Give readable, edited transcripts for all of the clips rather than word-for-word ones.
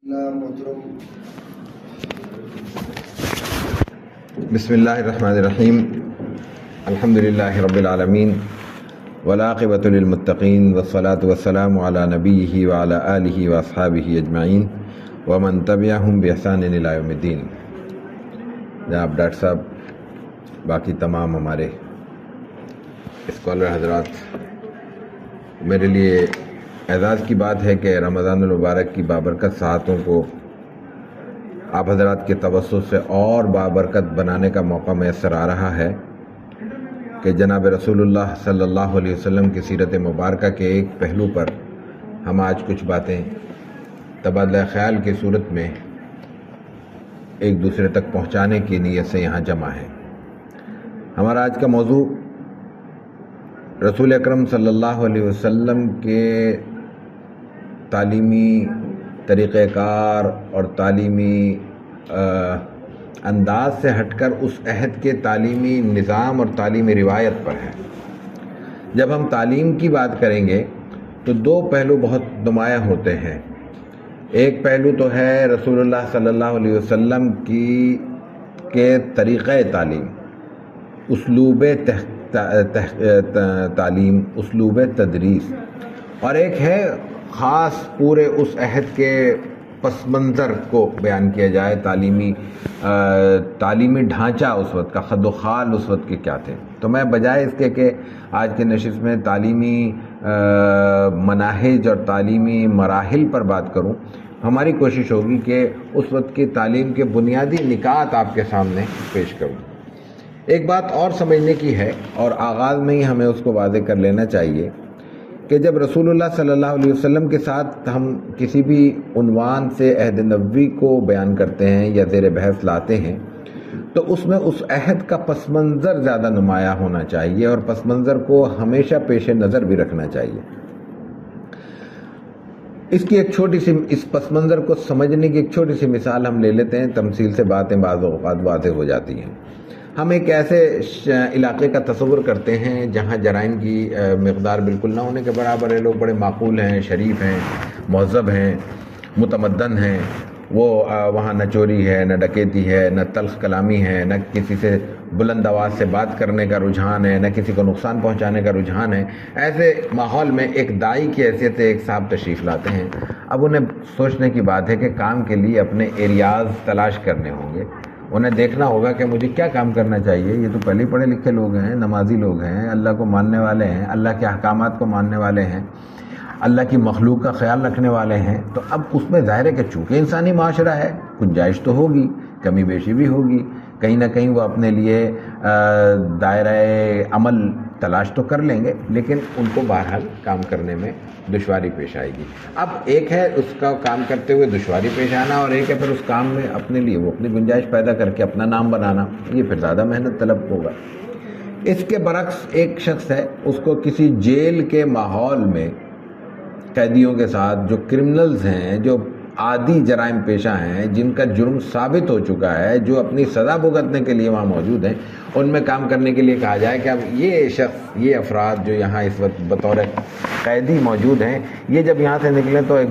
بسم اللہ الرحمن الرحیم الحمدللہ رب العالمین والعاقبۃ للمتقین والصلاۃ والسلام علی نبیہ وعلی آلہ واصحابہ اجمعین ومن تبعہم بإحسان الی یوم الدین۔ جناب ڈاکٹر صاحب، باقی تمام ہمارے اسکالر حضرات، میرے لیے اعزاز کی بات ہے کہ رمضان المبارک کی بابرکت ساعتوں کو آپ حضرات کے توسط سے اور بابرکت بنانے کا موقع میسر آ رہا ہے کہ جناب رسول اللہ صلی اللہ علیہ وسلم کی سیرت مبارکہ کے ایک پہلو پر ہم آج کچھ باتیں تبادلہ خیال کی صورت میں ایک دوسرے تک پہنچانے کی نیت سے یہاں جمع ہیں۔ ہمارا آج کا موضوع رسول اکرم صلی اللہ علیہ وسلم کے تعلیمی طریقہ کار اور تعلیمی انداز سے ہٹ کر اس عہد کے تعلیمی نظام اور تعلیمی روایت پر ہے۔ جب ہم تعلیم کی بات کریں گے تو دو پہلو بہت نمایاں ہوتے ہیں۔ ایک پہلو تو ہے رسول اللہ صلی اللہ علیہ وسلم کے طریقہ تعلیم، اسلوب تعلیم، اسلوب تدریس، اور ایک ہے خاص پورے اس عہد کے پس منظر کو بیان کیا جائے، تعلیمی ڈھانچہ اس وقت کا، خد و خال اس وقت کے کیا تھے۔ تو میں بجائے اس کے کہ آج کے نشست میں تعلیمی مناہج اور تعلیمی مراحل پر بات کروں، ہماری کوشش ہوگی کہ اس وقت کی تعلیم کے بنیادی نکات آپ کے سامنے پیش کروں۔ ایک بات اور سمجھنے کی ہے، اور آغاز میں ہی ہمیں اس کو واضح کر لینا چاہیے کہ جب رسول اللہ صلی اللہ علیہ وسلم کے ساتھ ہم کسی بھی عنوان سے عہد نبوی کو بیان کرتے ہیں یا زیر بحث لاتے ہیں تو اس میں اس عہد کا پس منظر زیادہ نمایاں ہونا چاہیے، اور پس منظر کو ہمیشہ پیش نظر بھی رکھنا چاہیے۔ اس کی ایک چھوٹی سی، اس پس منظر کو سمجھنے کی ایک چھوٹی سی مثال ہم لے لیتے ہیں، تمثیل سے باتیں بعض اوقات واضح ہو جاتی ہیں۔ ہم ایک ایسے علاقے کا تصور کرتے ہیں جہاں جرائم کی مقدار بالکل نہ ہونے کے برابر ہے، لوگ بڑے معقول ہیں، شریف ہیں، مہذب ہیں، متمدن ہیں، وہاں نہ چوری ہے، نہ ڈکیتی ہے، نہ تلخ کلامی ہے، نہ کسی سے بلند آواز سے بات کرنے کا رجحان ہے، نہ کسی کو نقصان پہنچانے کا رجحان ہے۔ ایسے ماحول میں ایک داعی کی حیثیت سے ایک صاحب تشریف لاتے ہیں۔ اب انہیں سوچنے کی بات ہے کہ کام کے لیے اپنے ایریاز تلاش کرنے ہوں گے، انہیں دیکھنا ہوگا کہ مجھے کیا کام کرنا چاہیے۔ یہ تو پہلے پڑھے لکھے لوگ ہیں، نمازی لوگ ہیں، اللہ کو ماننے والے ہیں، اللہ کے احکامات کو ماننے والے ہیں، اللہ کی مخلوق کا خیال رکھنے والے ہیں۔ تو اب اس میں ظاہر ہے کہ چونکہ انسانی معاشرہ ہے، گنجائش تو ہوگی، کمی بیشی بھی ہوگی، کہیں نہ کہیں وہ اپنے لیے دائرہ عمل تلاش تو کر لیں گے، لیکن ان کو بہرحال کام کرنے میں دشواری پیش آئے گی۔ اب ایک ہے اس کا کام کرتے ہوئے دشواری پیش آنا، اور ایک ہے پھر اس کام میں اپنے لیے وہ اپنی گنجائش پیدا کر کے اپنا نام بنانا، یہ پھر زیادہ محنت طلب ہوگا۔ اس کے برعکس ایک شخص ہے، اس کو کسی جیل کے ماحول میں قیدیوں کے ساتھ جو کرمنلز ہیں، جو عادی جرائم پیشہ ہیں، جن کا جرم ثابت ہو چکا ہے، جو اپنی سزا بھگتنے کے لیے وہاں موجود ہیں، ان میں کام کرنے کے لیے کہا جائے کہ اب یہ شخص، یہ افراد جو یہاں اس وقت بطور قیدی موجود ہیں، یہ جب یہاں سے نکلیں تو ایک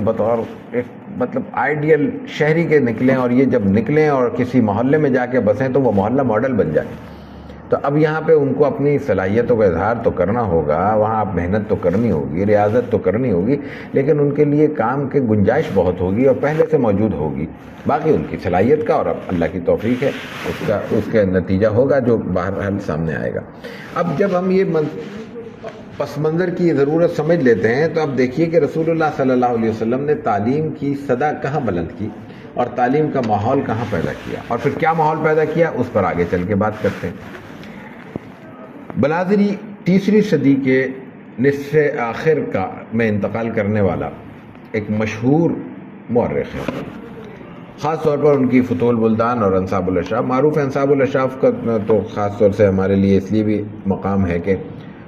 مطلب آئیڈیل شہری کے نکلیں، اور یہ جب نکلیں اور کسی محلے میں جا کے بسیں تو وہ محلہ ماڈل بن جائے۔ تو اب یہاں پہ ان کو اپنی صلاحیتوں کا اظہار تو کرنا ہوگا، وہاں محنت تو کرنی ہوگی، ریاضت تو کرنی ہوگی، لیکن ان کے لیے کام کے گنجائش بہت ہوگی اور پہلے سے موجود ہوگی۔ باقی ان کی صلاحیت کا اور اب اللہ کی توفیق ہے، اس کا نتیجہ ہوگا جو بہرحال سامنے آئے گا۔ اب جب ہم یہ پس منظر کی ضرورت سمجھ لیتے ہیں تو اب دیکھیے کہ رسول اللہ صلی اللہ علیہ وسلم نے تعلیم کی صدا کہاں بلند کی اور تعلیم کا ماحول کہاں پیدا کیا، اور پھر کیا ماحول پیدا کیا، اس پر آگے چل کے بات کرتے ہیں۔ بلادری تیسری صدی کے نصف آخر میں انتقال کرنے والا ایک مشہور مورخ ہے، خاص طور پر ان کی فتح البلدان اور انساب الاشراف معروف ہے۔ انساب الاشراف کا تو خاص طور سے ہمارے لیے اس لیے بھی مقام ہے کہ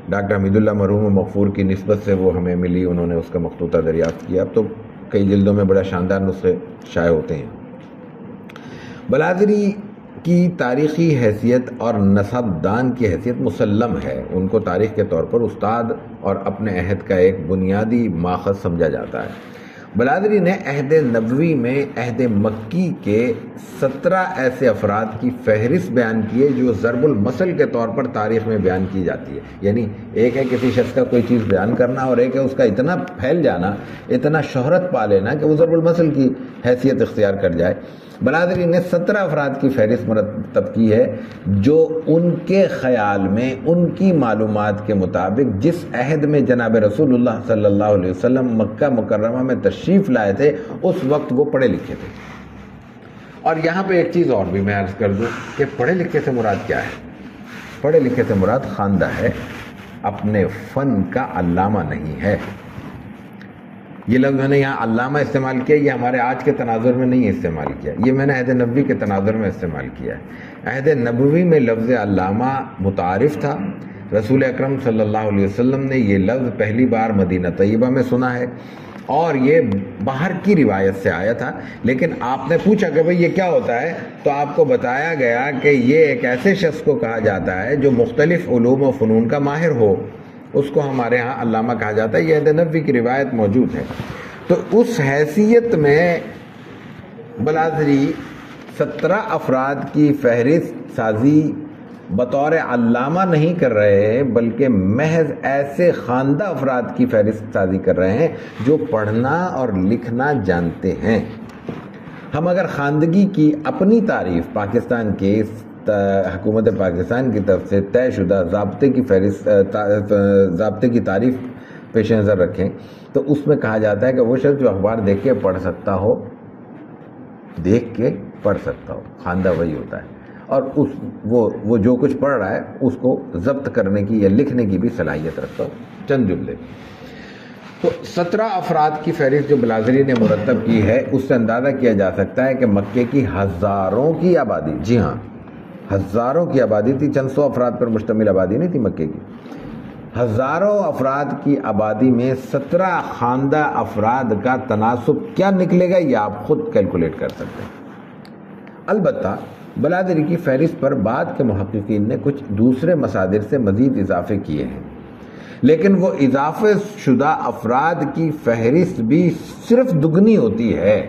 ڈاکٹر حمید اللہ مرحوم مغفور کی نسبت سے وہ ہمیں ملی، انہوں نے اس کا مخطوطہ دریافت کیا۔ اب تو کئی جلدوں میں بڑا شاندار نسخے شائع ہوتے ہیں۔ بلادری کی تاریخی حیثیت اور نسب دان کی حیثیت مسلم ہے، ان کو تاریخ کے طور پر استاد اور اپنے عہد کا ایک بنیادی ماخذ سمجھا جاتا ہے۔ بلادری نے عہد نبوی میں عہد مکی کے 17 ایسے افراد کی فہرست بیان کی ہے جو ضرب المثل کے طور پر تاریخ میں بیان کی جاتی ہے. یعنی ایک ہے کسی شخص کا کوئی چیز بیان کرنا اور ایک ہے اس کا اتنا پھیل جانا، اتنا شہرت پا لینا کہ وہ ضرب المثل کی حیثیت اختیار کر جائے. بلادری نے 17 افراد کی فہرست مرتب کی ہے جو ان کے خیال میں ان کی معلومات کے مطابق جس عہد میں جناب رسول اللہ صلی اللہ علیہ وسلم مکہ مکرمہ میں تشریف لائے تھے اس وقت وہ پڑھے لکھے تھے. اور یہاں پہ ایک چیز اور بھی میں عرض کر دوں کہ پڑھے لکھے سے مراد کیا ہے. پڑھے لکھے سے مراد خواندہ ہے، اپنے فن کا علامہ نہیں ہے. یہ لفظ میں نے یہاں علامہ استعمال کیا، یہ ہمارے آج کے تناظر میں نہیں استعمال کیا، یہ میں نے عہد نبوی کے تناظر میں استعمال کیا ہے. عہد نبوی میں لفظ علامہ متعارف تھا. رسول اکرم صلی اللہ علیہ وسلم نے یہ لفظ پہلی بار مدینہ طیبہ میں سنا ہے اور یہ باہر کی روایت سے آیا تھا. لیکن آپ نے پوچھا کہ بھئی یہ کیا ہوتا ہے، تو آپ کو بتایا گیا کہ یہ ایک ایسے شخص کو کہا جاتا ہے جو مختلف علوم و فنون کا ماہر ہو، اس کو ہمارے ہاں علامہ کہا جاتا ہے. یہ عہد نبوی کی روایت موجود ہے. تو اس حیثیت میں بلادری 17 افراد کی فہرست سازی بطور علامہ نہیں کر رہے ہیں، بلکہ محض ایسے خواندہ افراد کی فہرست سازی کر رہے ہیں جو پڑھنا اور لکھنا جانتے ہیں. ہم اگر خواندگی کی اپنی تعریف پاکستان کے حکومت پاکستان کی طرف سے طے شدہ ضابطے کی تعریف پیش نظر رکھیں تو اس میں کہا جاتا ہے کہ وہ شخص جو اخبار دیکھ کے پڑھ سکتا ہو، دیکھ کے پڑھ سکتا ہو، خواندہ وہی ہوتا ہے. اور وہ جو کچھ پڑھ رہا ہے اس کو ضبط کرنے کی یا لکھنے کی بھی صلاحیت رکھتا ہو. چند جملے. تو 17 افراد کی فہرست جو بلادری نے مرتب کی ہے اس سے اندازہ کیا جا سکتا ہے کہ مکے کی ہزاروں کی آبادی، جی ہاں ہزاروں کی آبادی تھی، چند سو افراد پر مشتمل آبادی نہیں تھی مکے کی. ہزاروں افراد کی آبادی میں 17 خواندہ افراد کا تناسب کیا نکلے گا یہ آپ خود کیلکولیٹ کر سکتے ہیں. البتہ بلادری کی فہرست پر بعد کے محققین نے کچھ دوسرے مصادر سے مزید اضافے کیے ہیں، لیکن وہ اضافے شدہ افراد کی فہرست بھی صرف دگنی ہوتی ہے.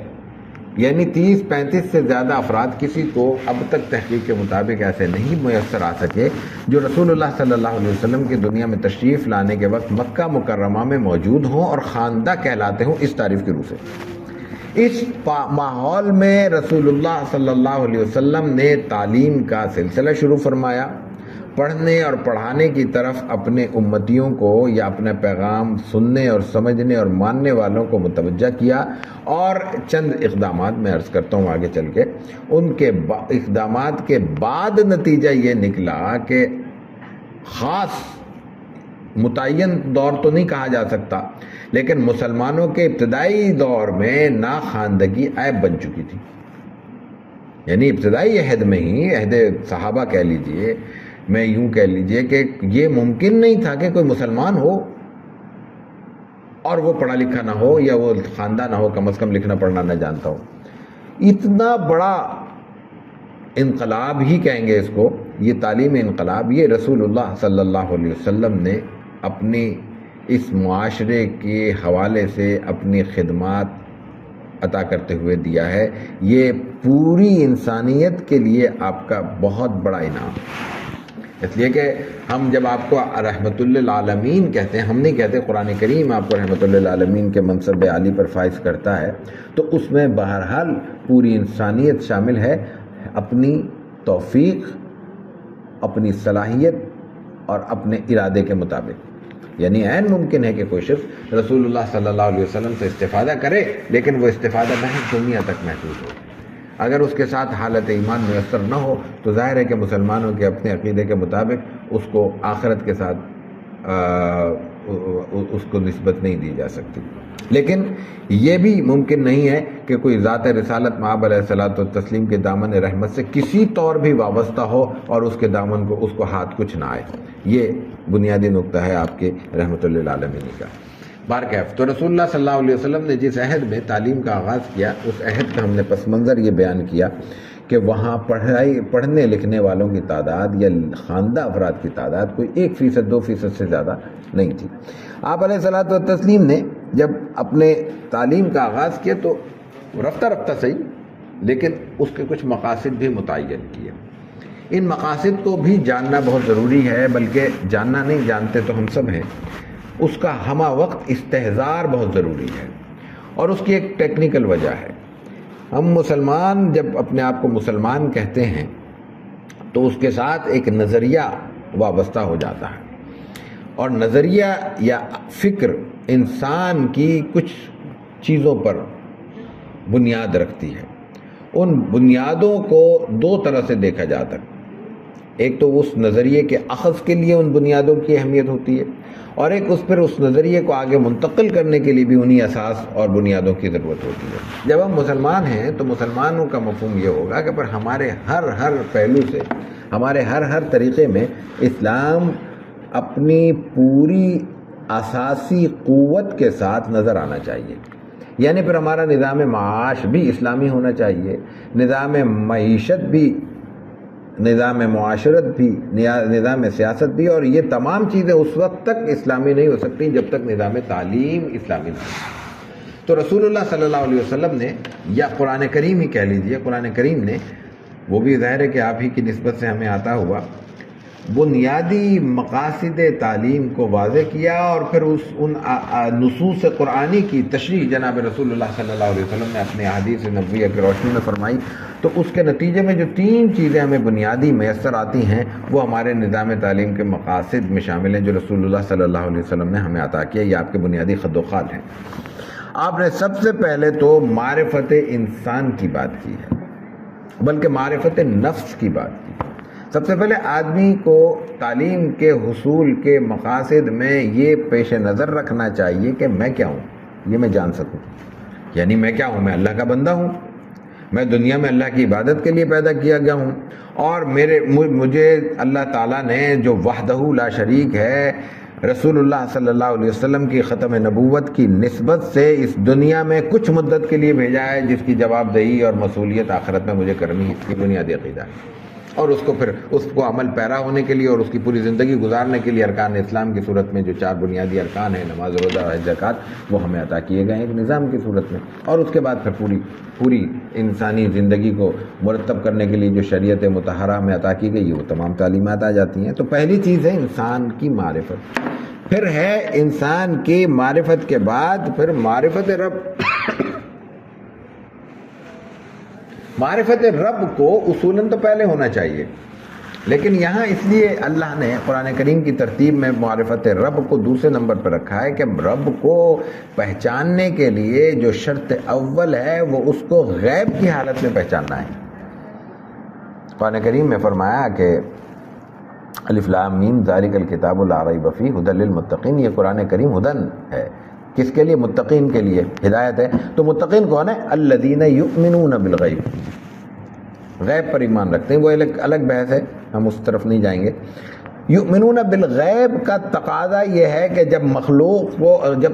یعنی 30-35 سے زیادہ افراد کسی کو اب تک تحقیق کے مطابق ایسے نہیں میسر آ سکے جو رسول اللہ صلی اللہ علیہ وسلم کی دنیا میں تشریف لانے کے وقت مکہ مکرمہ میں موجود ہوں اور خواندہ کہلاتے ہوں اس تعریف کی روح سے. اس ماحول میں رسول اللہ صلی اللہ علیہ وسلم نے تعلیم کا سلسلہ شروع فرمایا، پڑھنے اور پڑھانے کی طرف اپنے امتیوں کو یا اپنے پیغام سننے اور سمجھنے اور ماننے والوں کو متوجہ کیا. اور چند اقدامات میں عرض کرتا ہوں آگے چل کے، ان کے اقدامات کے بعد نتیجہ یہ نکلا کہ خاص متعین دور تو نہیں کہا جا سکتا لیکن مسلمانوں کے ابتدائی دور میں ناخواندگی عیب بن چکی تھی. یعنی ابتدائی عہد میں ہی، عہد صحابہ کہہ لیجئے، میں یوں کہہ لیجئے کہ یہ ممکن نہیں تھا کہ کوئی مسلمان ہو اور وہ پڑھا لکھا نہ ہو یا وہ خواندہ نہ ہو، کم از کم لکھنا پڑھنا نہ جانتا ہو. اتنا بڑا انقلاب ہی کہیں گے اس کو، یہ تعلیم انقلاب، یہ رسول اللہ صلی اللہ علیہ وسلم نے اپنی اس معاشرے کے حوالے سے اپنی خدمات عطا کرتے ہوئے دیا ہے. یہ پوری انسانیت کے لیے آپ کا بہت بڑا انعام. اس لیے کہ ہم جب آپ کو رحمت للعالمین کہتے ہیں، ہم نہیں کہتے قرآن کریم آپ کو رحمت للعالمین کے منصب عالی پر فائز کرتا ہے، تو اس میں بہرحال پوری انسانیت شامل ہے. اپنی توفیق، اپنی صلاحیت اور اپنے ارادے کے مطابق. یعنی عین ممکن ہے کہ کوئی شخص رسول اللہ صلی اللہ علیہ وسلم سے استفادہ کرے لیکن وہ استفادہ محض دنیا تک محدود ہو. اگر اس کے ساتھ حالت ایمان میسر نہ ہو تو ظاہر ہے کہ مسلمانوں کے اپنے عقیدے کے مطابق اس کو آخرت کے ساتھ اس کو نسبت نہیں دی جا سکتی. لیکن یہ بھی ممکن نہیں ہے کہ کوئی ذات رسالت مآب علیہ الصلوۃ والتسلیم کے دامن رحمت سے کسی طور بھی وابستہ ہو اور اس کے دامن کو اس کو ہاتھ کچھ نہ آئے. یہ بنیادی نقطہ ہے آپ کے رحمت للعالمین کا. بارکیف تو رسول اللہ صلی اللہ علیہ وسلم نے جس عہد میں تعلیم کا آغاز کیا، اس عہد کا ہم نے پس منظر یہ بیان کیا کہ وہاں پڑھنے لکھنے والوں کی تعداد یا خواندہ افراد کی تعداد کوئی 1%, 2% سے زیادہ نہیں تھی. آپ علیہ الصلوۃ والتسلیم نے جب اپنے تعلیم کا آغاز کیا تو رفتہ رفتہ صحیح، لیکن اس کے کچھ مقاصد بھی متعین کیے۔ ان مقاصد کو بھی جاننا بہت ضروری ہے، بلکہ جاننا نہیں، جانتے تو ہم سب ہیں۔ اس کا ہمہ وقت استحضار بہت ضروری ہے، اور اس کی ایک ٹیکنیکل وجہ ہے۔ ہم مسلمان جب اپنے آپ کو مسلمان کہتے ہیں تو اس کے ساتھ ایک نظریہ وابستہ ہو جاتا ہے، اور نظریہ یا فکر انسان کی کچھ چیزوں پر بنیاد رکھتی ہے۔ ان بنیادوں کو دو طرح سے دیکھا جاتا ہے، ایک تو اس نظریے کے اخذ کے لیے ان بنیادوں کی اہمیت ہوتی ہے، اور ایک اس نظریے کو آگے منتقل کرنے کے لیے بھی انہی اساس اور بنیادوں کی ضرورت ہوتی ہے۔ جب ہم مسلمان ہیں تو مسلمانوں کا مفہوم یہ ہوگا کہ پر ہمارے ہر پہلو سے، ہمارے ہر طریقے میں اسلام اپنی پوری اساسی قوت کے ساتھ نظر آنا چاہیے۔ یعنی پھر ہمارا نظام معاش بھی اسلامی ہونا چاہیے، نظام معیشت بھی، نظام معاشرت بھی، نظام سیاست بھی، اور یہ تمام چیزیں اس وقت تک اسلامی نہیں ہو سکتی جب تک نظام تعلیم اسلامی نہیں ہو۔ تو رسول اللہ صلی اللہ علیہ وسلم نے، یا قرآن کریم ہی کہہ لیجئے، قرآن کریم نے، وہ بھی ظاہر ہے کہ آپ ہی کی نسبت سے ہمیں آتا ہوا، بنیادی مقاصد تعلیم کو واضح کیا، اور پھر ان نصوص قرآنی کی تشریح جناب رسول اللہ صلی اللہ علیہ وسلم نے اپنے احادیث نبویہ کی روشنی میں فرمائی۔ تو اس کے نتیجے میں جو تین چیزیں ہمیں بنیادی میسر آتی ہیں وہ ہمارے نظام تعلیم کے مقاصد میں شامل ہیں جو رسول اللہ صلی اللہ علیہ وسلم نے ہمیں عطا کیا۔ یہ آپ کے بنیادی خد و خال ہیں۔ آپ نے سب سے پہلے تو معرفت انسان کی بات کی ہے، بلکہ معرفت نفس کی بات کی۔ سب سے پہلے آدمی کو تعلیم کے حصول کے مقاصد میں یہ پیش نظر رکھنا چاہیے کہ میں کیا ہوں، یہ میں جان سکوں۔ یعنی میں کیا ہوں؟ میں اللہ کا بندہ ہوں، میں دنیا میں اللہ کی عبادت کے لیے پیدا کیا گیا ہوں، اور مجھے اللہ تعالیٰ نے جو وحدہ لا شریک ہے، رسول اللہ صلی اللہ علیہ وسلم کی ختم نبوت کی نسبت سے اس دنیا میں کچھ مدت کے لیے بھیجا ہے، جس کی جواب دہی اور مسئولیت آخرت میں مجھے کرنی ہے۔ اس کی بنیادی عقیدہ ہے، اور اس کو عمل پیرا ہونے کے لیے اور اس کی پوری زندگی گزارنے کے لیے ارکان اسلام کی صورت میں جو چار بنیادی ارکان ہیں، نماز، روزہ، حج، زکوٰۃ، وہ ہمیں عطا کیے گئے ہیں ایک نظام کی صورت میں۔ اور اس کے بعد پھر پوری انسانی زندگی کو مرتب کرنے کے لیے جو شریعت مطہرہ ہمیں عطا کی گئی، وہ تمام تعلیمات آ جاتی ہیں۔ تو پہلی چیز ہے انسان کی معرفت، پھر ہے انسان کی معرفت کے بعد پھر معرفت رب۔ معرفت رب کو اصولاً تو پہلے ہونا چاہیے، لیکن یہاں اس لیے اللہ نے قرآن کریم کی ترتیب میں معرفت رب کو دوسرے نمبر پر رکھا ہے کہ رب کو پہچاننے کے لیے جو شرط اول ہے وہ اس کو غیب کی حالت میں پہچاننا ہے۔ قرآن کریم میں فرمایا کہ الف لام میم ذالک الکتاب لا ریب فیہ ھدی للمتقین، یہ قرآن کریم ہدن ہے، کس کے لیے؟ متقین کے لیے ہدایت ہے۔ تو متقین کون ہے؟ الذین یؤمنون بالغیب، غیب پر ایمان رکھتے ہیں، وہ الگ بحث ہے، ہم اس طرف نہیں جائیں گے۔ یؤمنون بالغیب کا تقاضا یہ ہے کہ جب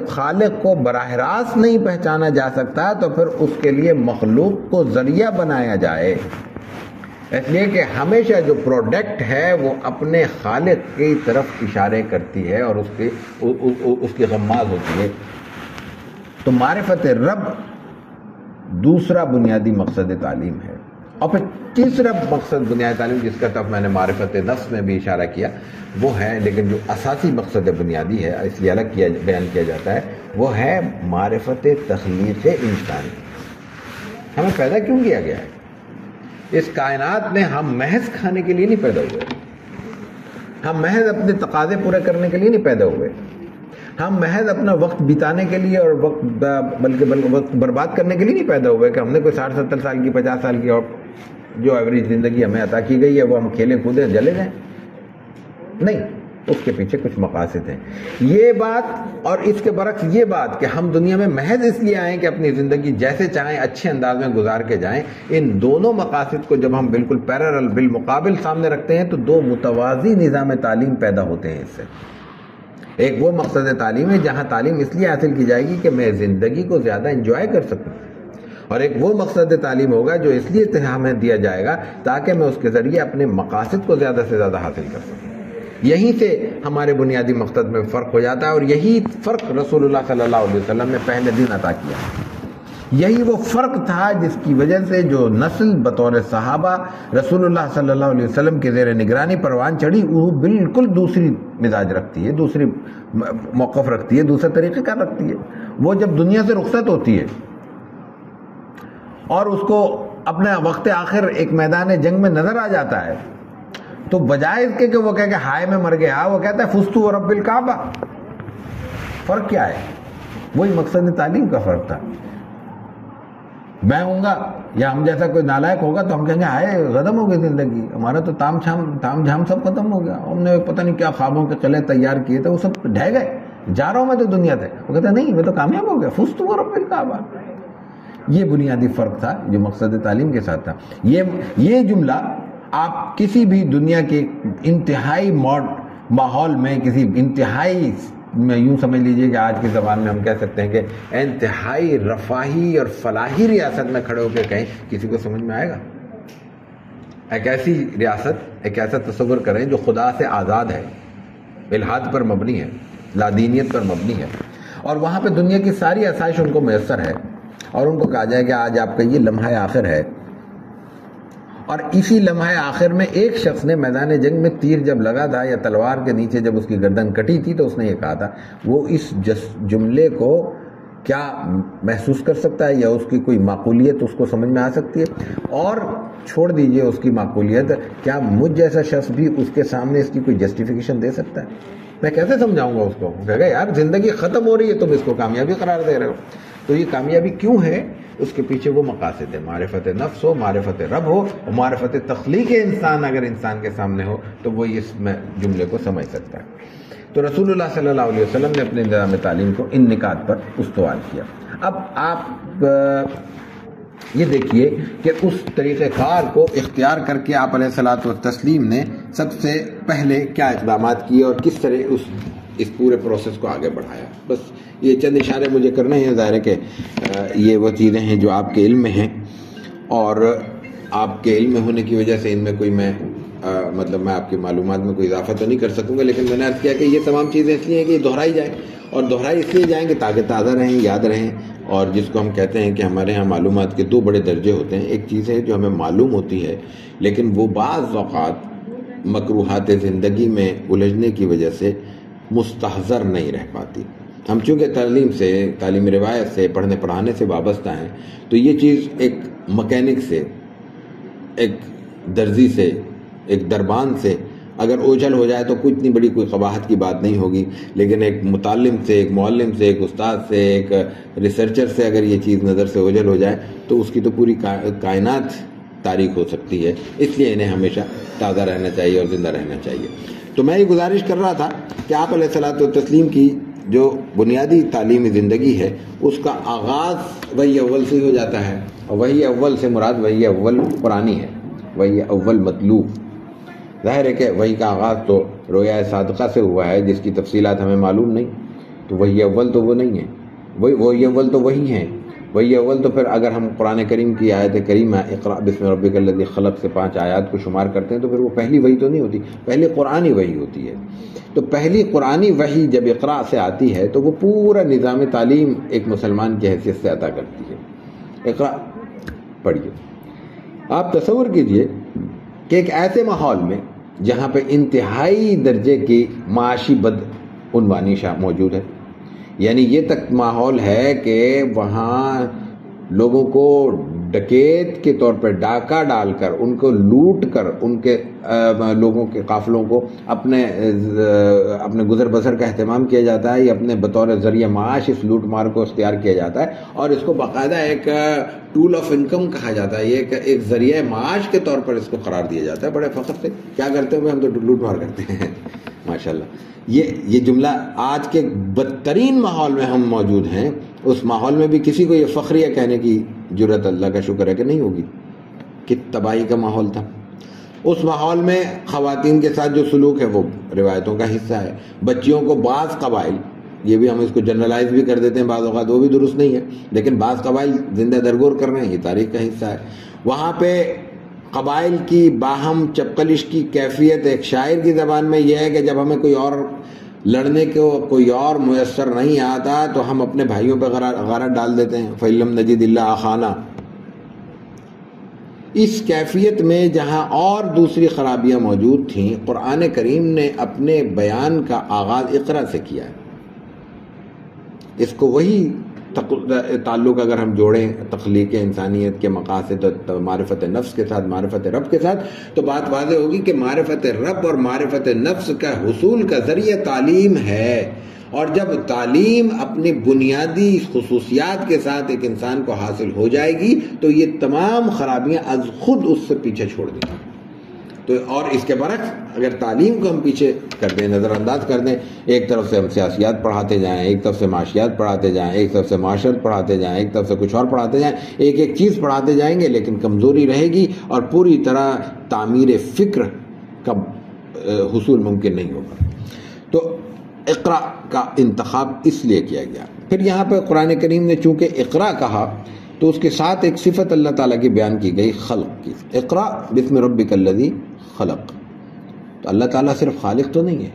خالق کو براہ راست نہیں پہچانا جا سکتا تو پھر اس کے لیے مخلوق کو ذریعہ بنایا جائے، اس لیے کہ ہمیشہ جو پروڈکٹ ہے وہ اپنے خالق کی طرف اشارے کرتی ہے اور اس کی غماز ہوتی ہے۔ تو معرفت رب دوسرا بنیادی مقصد تعلیم ہے، اور پھر تیسرا مقصد بنیادی تعلیم جس کا طرف میں نے معرفت نفس میں بھی اشارہ کیا وہ ہے، لیکن جو اساسی مقصد بنیادی ہے اس لیے الگ بیان کیا جاتا ہے، وہ ہے معرفت تخلیق انسانی۔ ہمیں پیدا کیوں کیا گیا ہے؟ اس کائنات میں ہم محض کھانے کے لیے نہیں پیدا ہوئے، ہم محض اپنے تقاضے پورے کرنے کے لیے نہیں پیدا ہوئے، ہم محض اپنا وقت بتانے کے لیے اور بلکہ وقت برباد کرنے کے لیے نہیں پیدا ہوئے کہ ہم نے کوئی 60-70 سال کی 50 سال کی اور جو ایوریج زندگی ہمیں عطا کی گئی ہے وہ ہم کھیلیں کودیں جلے جائیں، نہیں، اس کے پیچھے کچھ مقاصد ہیں۔ یہ بات اور اس کے برعکس یہ بات کہ ہم دنیا میں محض اس لیے آئیں کہ اپنی زندگی جیسے چاہیں اچھے انداز میں گزار کے جائیں، ان دونوں مقاصد کو جب ہم بالکل پیرالل بالمقابل سامنے رکھتے ہیں تو دو متوازی نظام تعلیم پیدا ہوتے ہیں۔ اس سے ایک وہ مقصد تعلیم ہے جہاں تعلیم اس لیے حاصل کی جائے گی کہ میں زندگی کو زیادہ انجوائے کر سکوں، اور ایک وہ مقصد تعلیم ہوگا جو اس لیے ہمیں دیا جائے گا تاکہ میں اس کے ذریعے اپنے مقاصد کو زیادہ سے زیادہ حاصل کر سکوں۔ یہیں سے ہمارے بنیادی مقصد میں فرق ہو جاتا ہے، اور یہی فرق رسول اللہ صلی اللہ علیہ وسلم نے پہلے دن عطا کیا۔ یہی وہ فرق تھا جس کی وجہ سے جو نسل بطور صحابہ رسول اللہ صلی اللہ علیہ وسلم کے زیر نگرانی پروان چڑھی، وہ بالکل دوسری مزاج رکھتی ہے، دوسری موقف رکھتی ہے، دوسرے طریقے کا رکھتی ہے۔ وہ جب دنیا سے رخصت ہوتی ہے اور اس کو اپنے وقت آخر ایک میدان جنگ میں نظر آ جاتا ہے، تو بجائے اس کے کہ وہ کہے کہ ہائے میں مر گیا، وہ کہتا ہے فزت ورب الکعبہ۔ فرق کیا ہے؟ وہی مقصد تعلیم کا فرق تھا۔ میں ہوں گا یا ہم جیسا کوئی نالائق ہوگا تو ہم کہیں گے ہائے ختم ہو گئی زندگی، ہمارا تو تام جھام سب ختم ہو گیا، ہم نے پتہ نہیں کیا خوابوں کے قلعے تیار کیے تھے، وہ سب ڈھہ گئے، جا رہا ہوں میں تو دنیا سے۔ وہ کہتا ہے نہیں، میں تو کامیاب ہو گیا، فزت ورب الکعبہ۔ یہ بنیادی فرق تھا جو مقصد تعلیم کے ساتھ تھا۔ یہ جملہ آپ کسی بھی دنیا کے انتہائی ماحول میں، کسی انتہائی میں یوں سمجھ لیجئے کہ آج کی زبان میں ہم کہہ سکتے ہیں کہ انتہائی رفاہی اور فلاحی ریاست میں کھڑے ہو کے کہیں، کسی کو سمجھ میں آئے گا؟ ایک ایسی ریاست، ایک ایسا تصور کریں جو خدا سے آزاد ہے، الحاد پر مبنی ہے، لادینیت پر مبنی ہے، اور وہاں پہ دنیا کی ساری آسائش ان کو میسر ہے، اور ان کو کہا جائے کہ آج آپ کا یہ لمحہ آخر ہے، اور اسی لمحہ آخر میں ایک شخص نے میدان جنگ میں تیر جب لگا تھا یا تلوار کے نیچے جب اس کی گردن کٹی تھی تو اس نے یہ کہا تھا، وہ اس جملے کو کیا محسوس کر سکتا ہے یا اس کی کوئی معقولیت اس کو سمجھ میں آ سکتی ہے؟ اور چھوڑ دیجئے اس کی معقولیت، کیا مجھ جیسا شخص بھی اس کے سامنے اس کی کوئی جسٹیفیکیشن دے سکتا ہے؟ میں کیسے سمجھاؤں گا اس کو؟ کہے گا یار زندگی ختم ہو رہی ہے، تم اس کو کامیابی قرار دے رہے ہو۔ تو یہ کامیابی کیوں ہے؟ اس کے پیچھے وہ مقاصد ہے، معرفت نفس ہو، معرفت رب ہو، اور معرفت تخلیق انسان اگر انسان کے سامنے ہو تو وہ اس میں جملے کو سمجھ سکتا ہے۔ تو رسول اللہ صلی اللہ علیہ وسلم نے اپنے نظام تعلیم کو ان نکات پر استوار کیا۔ اب آپ یہ دیکھیے کہ اس طریقہ کار کو اختیار کر کے آپ علیہ الصلوۃ والتسلیم نے سب سے پہلے کیا اقدامات کیے اور کس طرح اس پورے پروسیس کو آگے بڑھایا۔ بس یہ چند اشارے مجھے کرنے ہیں، ظاہر ہے کہ یہ وہ چیزیں ہیں جو آپ کے علم میں ہیں، اور آپ کے علم میں ہونے کی وجہ سے ان میں کوئی میں آپ کی معلومات میں کوئی اضافہ تو نہیں کر سکوں گا، لیکن میں نے عرض کیا کہ یہ تمام چیزیں اس لیے ہیں کہ یہ دہرائی جائیں، اور دہرائی اس لیے جائیں کہ تاکہ تازہ رہیں، یاد رہیں، اور جس کو ہم کہتے ہیں کہ ہمارے ہاں معلومات کے دو بڑے درجے ہوتے ہیں۔ ایک چیز ہے جو ہمیں معلوم ہوتی ہے لیکن وہ بعض اوقات مکروہات زندگی میں الجھنے کی وجہ سے مستحضر نہیں رہ پاتی۔ ہم چونکہ تعلیم روایت سے، پڑھنے پڑھانے سے وابستہ ہیں، تو یہ چیز ایک مکینک سے، ایک درزی سے، ایک دربان سے اگر اوجھل ہو جائے تو اتنی بڑی کوئی قباحت کی بات نہیں ہوگی، لیکن ایک متعلم سے، ایک معلم سے، ایک استاد سے، ایک ریسرچر سے اگر یہ چیز نظر سے اوجھل ہو جائے تو اس کی تو پوری کائنات تاریک ہو سکتی ہے۔ اس لیے انہیں ہمیشہ تازہ رہنا چاہیے اور زندہ رہنا چاہیے۔ تو میں یہ گزارش کر رہا تھا کہ آپ علیہ الصلوۃ والتسلیم کی جو بنیادی تعلیمی زندگی ہے اس کا آغاز وحی اول سے ہو جاتا ہے، اور وحی اول سے مراد وحی اول قرآنی ہے، وحی اول مطلوب۔ ظاہر ہے کہ وحی کا آغاز تو رویا صادقہ سے ہوا ہے جس کی تفصیلات ہمیں معلوم نہیں، تو وحی اول تو وہ نہیں ہے، وحی اول تو وہی ہیں۔ وحی اول تو پھر اگر ہم قرآن کریم کی آیت کریمہ اقرأ بسم ربک الذی خلق سے 5 آیات کو شمار کرتے ہیں تو پھر وہ پہلی وحی تو نہیں ہوتی، پہلی قرآنی وحی ہوتی ہے۔ تو پہلی قرآنی وحی جب اقرأ سے آتی ہے تو وہ پورا نظام تعلیم ایک مسلمان کی حیثیت سے عطا کرتی ہے۔ اقرأ پڑھیے۔ آپ تصور کیجئے کہ ایک ایسے ماحول میں جہاں پہ انتہائی درجے کی معاشی بدعنوانی موجود ہے، یعنی یہ تک ماحول ہے کہ وہاں لوگوں کو ڈکیت کے طور پر ڈاکہ ڈال کر، ان کو لوٹ کر، ان کے لوگوں کے قافلوں کو اپنے گزر بسر کا اہتمام کیا جاتا ہے، یا اپنے بطور ذریعہ معاش اس لوٹ مار کو اختیار کیا جاتا ہے، اور اس کو باقاعدہ ایک ٹول آف انکم کہا جاتا ہے، یہ ایک ذریعہ معاش کے طور پر اس کو قرار دیا جاتا ہے۔ بڑے فخر سے کیا کرتے ہوئے ہم تو لوٹ مار کرتے ہیں ماشاءاللہ۔ یہ جملہ آج کے بدترین ماحول میں ہم موجود ہیں، اس ماحول میں بھی کسی کو یہ فخریہ کہنے کی جرت اللہ کا شکر ہے کہ نہیں ہوگی کہ تباہی کا ماحول تھا۔ اس ماحول میں خواتین کے ساتھ جو سلوک ہے وہ روایتوں کا حصہ ہے۔ بچیوں کو بعض قبائل، یہ بھی ہم اس کو جنرلائز بھی کر دیتے ہیں بعض اوقات، وہ بھی درست نہیں ہے، لیکن بعض قبائل زندہ درگور کر رہے ہیں، یہ تاریخ کا حصہ ہے۔ وہاں پہ قبائل کی باہم چپقلش کی کیفیت ایک شاعر کی زبان میں یہ ہے کہ جب ہمیں کوئی اور لڑنے کو کوئی اور میسر نہیں آتا تو ہم اپنے بھائیوں پہ غارت ڈال دیتے ہیں. فَإِلَّمْ نَجِدِ إِلَّا أَخَانَا. اس کیفیت میں جہاں اور دوسری خرابیاں موجود تھیں، قرآن کریم نے اپنے بیان کا آغاز اقرا سے کیا ہے. اس کو وہی تعلق اگر ہم جوڑیں تخلیق انسانیت کے مقاصد معرفت نفس کے ساتھ، معرفت رب کے ساتھ، تو بات واضح ہوگی کہ معرفت رب اور معرفت نفس کا حصول کا ذریعہ تعلیم ہے. اور جب تعلیم اپنی بنیادی خصوصیات کے ساتھ ایک انسان کو حاصل ہو جائے گی تو یہ تمام خرابیاں از خود اس سے پیچھے چھوڑ دیں گی. تو اور اس کے برعکس اگر تعلیم کو ہم پیچھے کر دیں، نظر انداز کر دیں، ایک طرف سے ہم سیاسیات پڑھاتے جائیں، ایک طرف سے معاشیات پڑھاتے جائیں، ایک طرف سے معاشرت پڑھاتے جائیں، ایک طرف سے کچھ اور پڑھاتے جائیں، ایک ایک چیز پڑھاتے جائیں گے، لیکن کمزوری رہے گی اور پوری طرح تعمیر فکر کا حصول ممکن نہیں ہوگا. تو اقرا کا انتخاب اس لیے کیا گیا. پھر یہاں پہ قرآن کریم نے چونکہ اقرا کہا تو اس کے ساتھ ایک صفت اللہ تعالیٰ کی بیان کی گئی، خلق کی. اقرا بسم ربک الذی خلق. تو اللہ تعالیٰ صرف خالق تو نہیں ہے،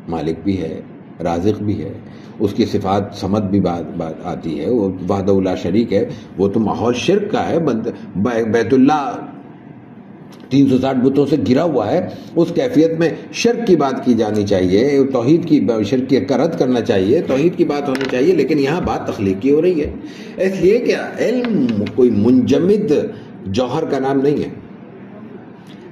مالک بھی ہے، رازق بھی ہے، اس کی صفات صمد بھی بات آتی ہے، وہ وحدہ لا شریک ہے. وہ تو ماحول شرک کا ہے، بیت اللہ 360 بتوں سے گھرا ہوا ہے، اس کیفیت میں شرک کی بات کی جانی چاہیے، توحید کی شرک کی رد کرنا چاہیے، توحید کی بات ہونی چاہیے. لیکن یہاں بات تخلیق کی ہو رہی ہے، اس لیے کہ علم کوئی منجمد جوہر کا نام نہیں ہے.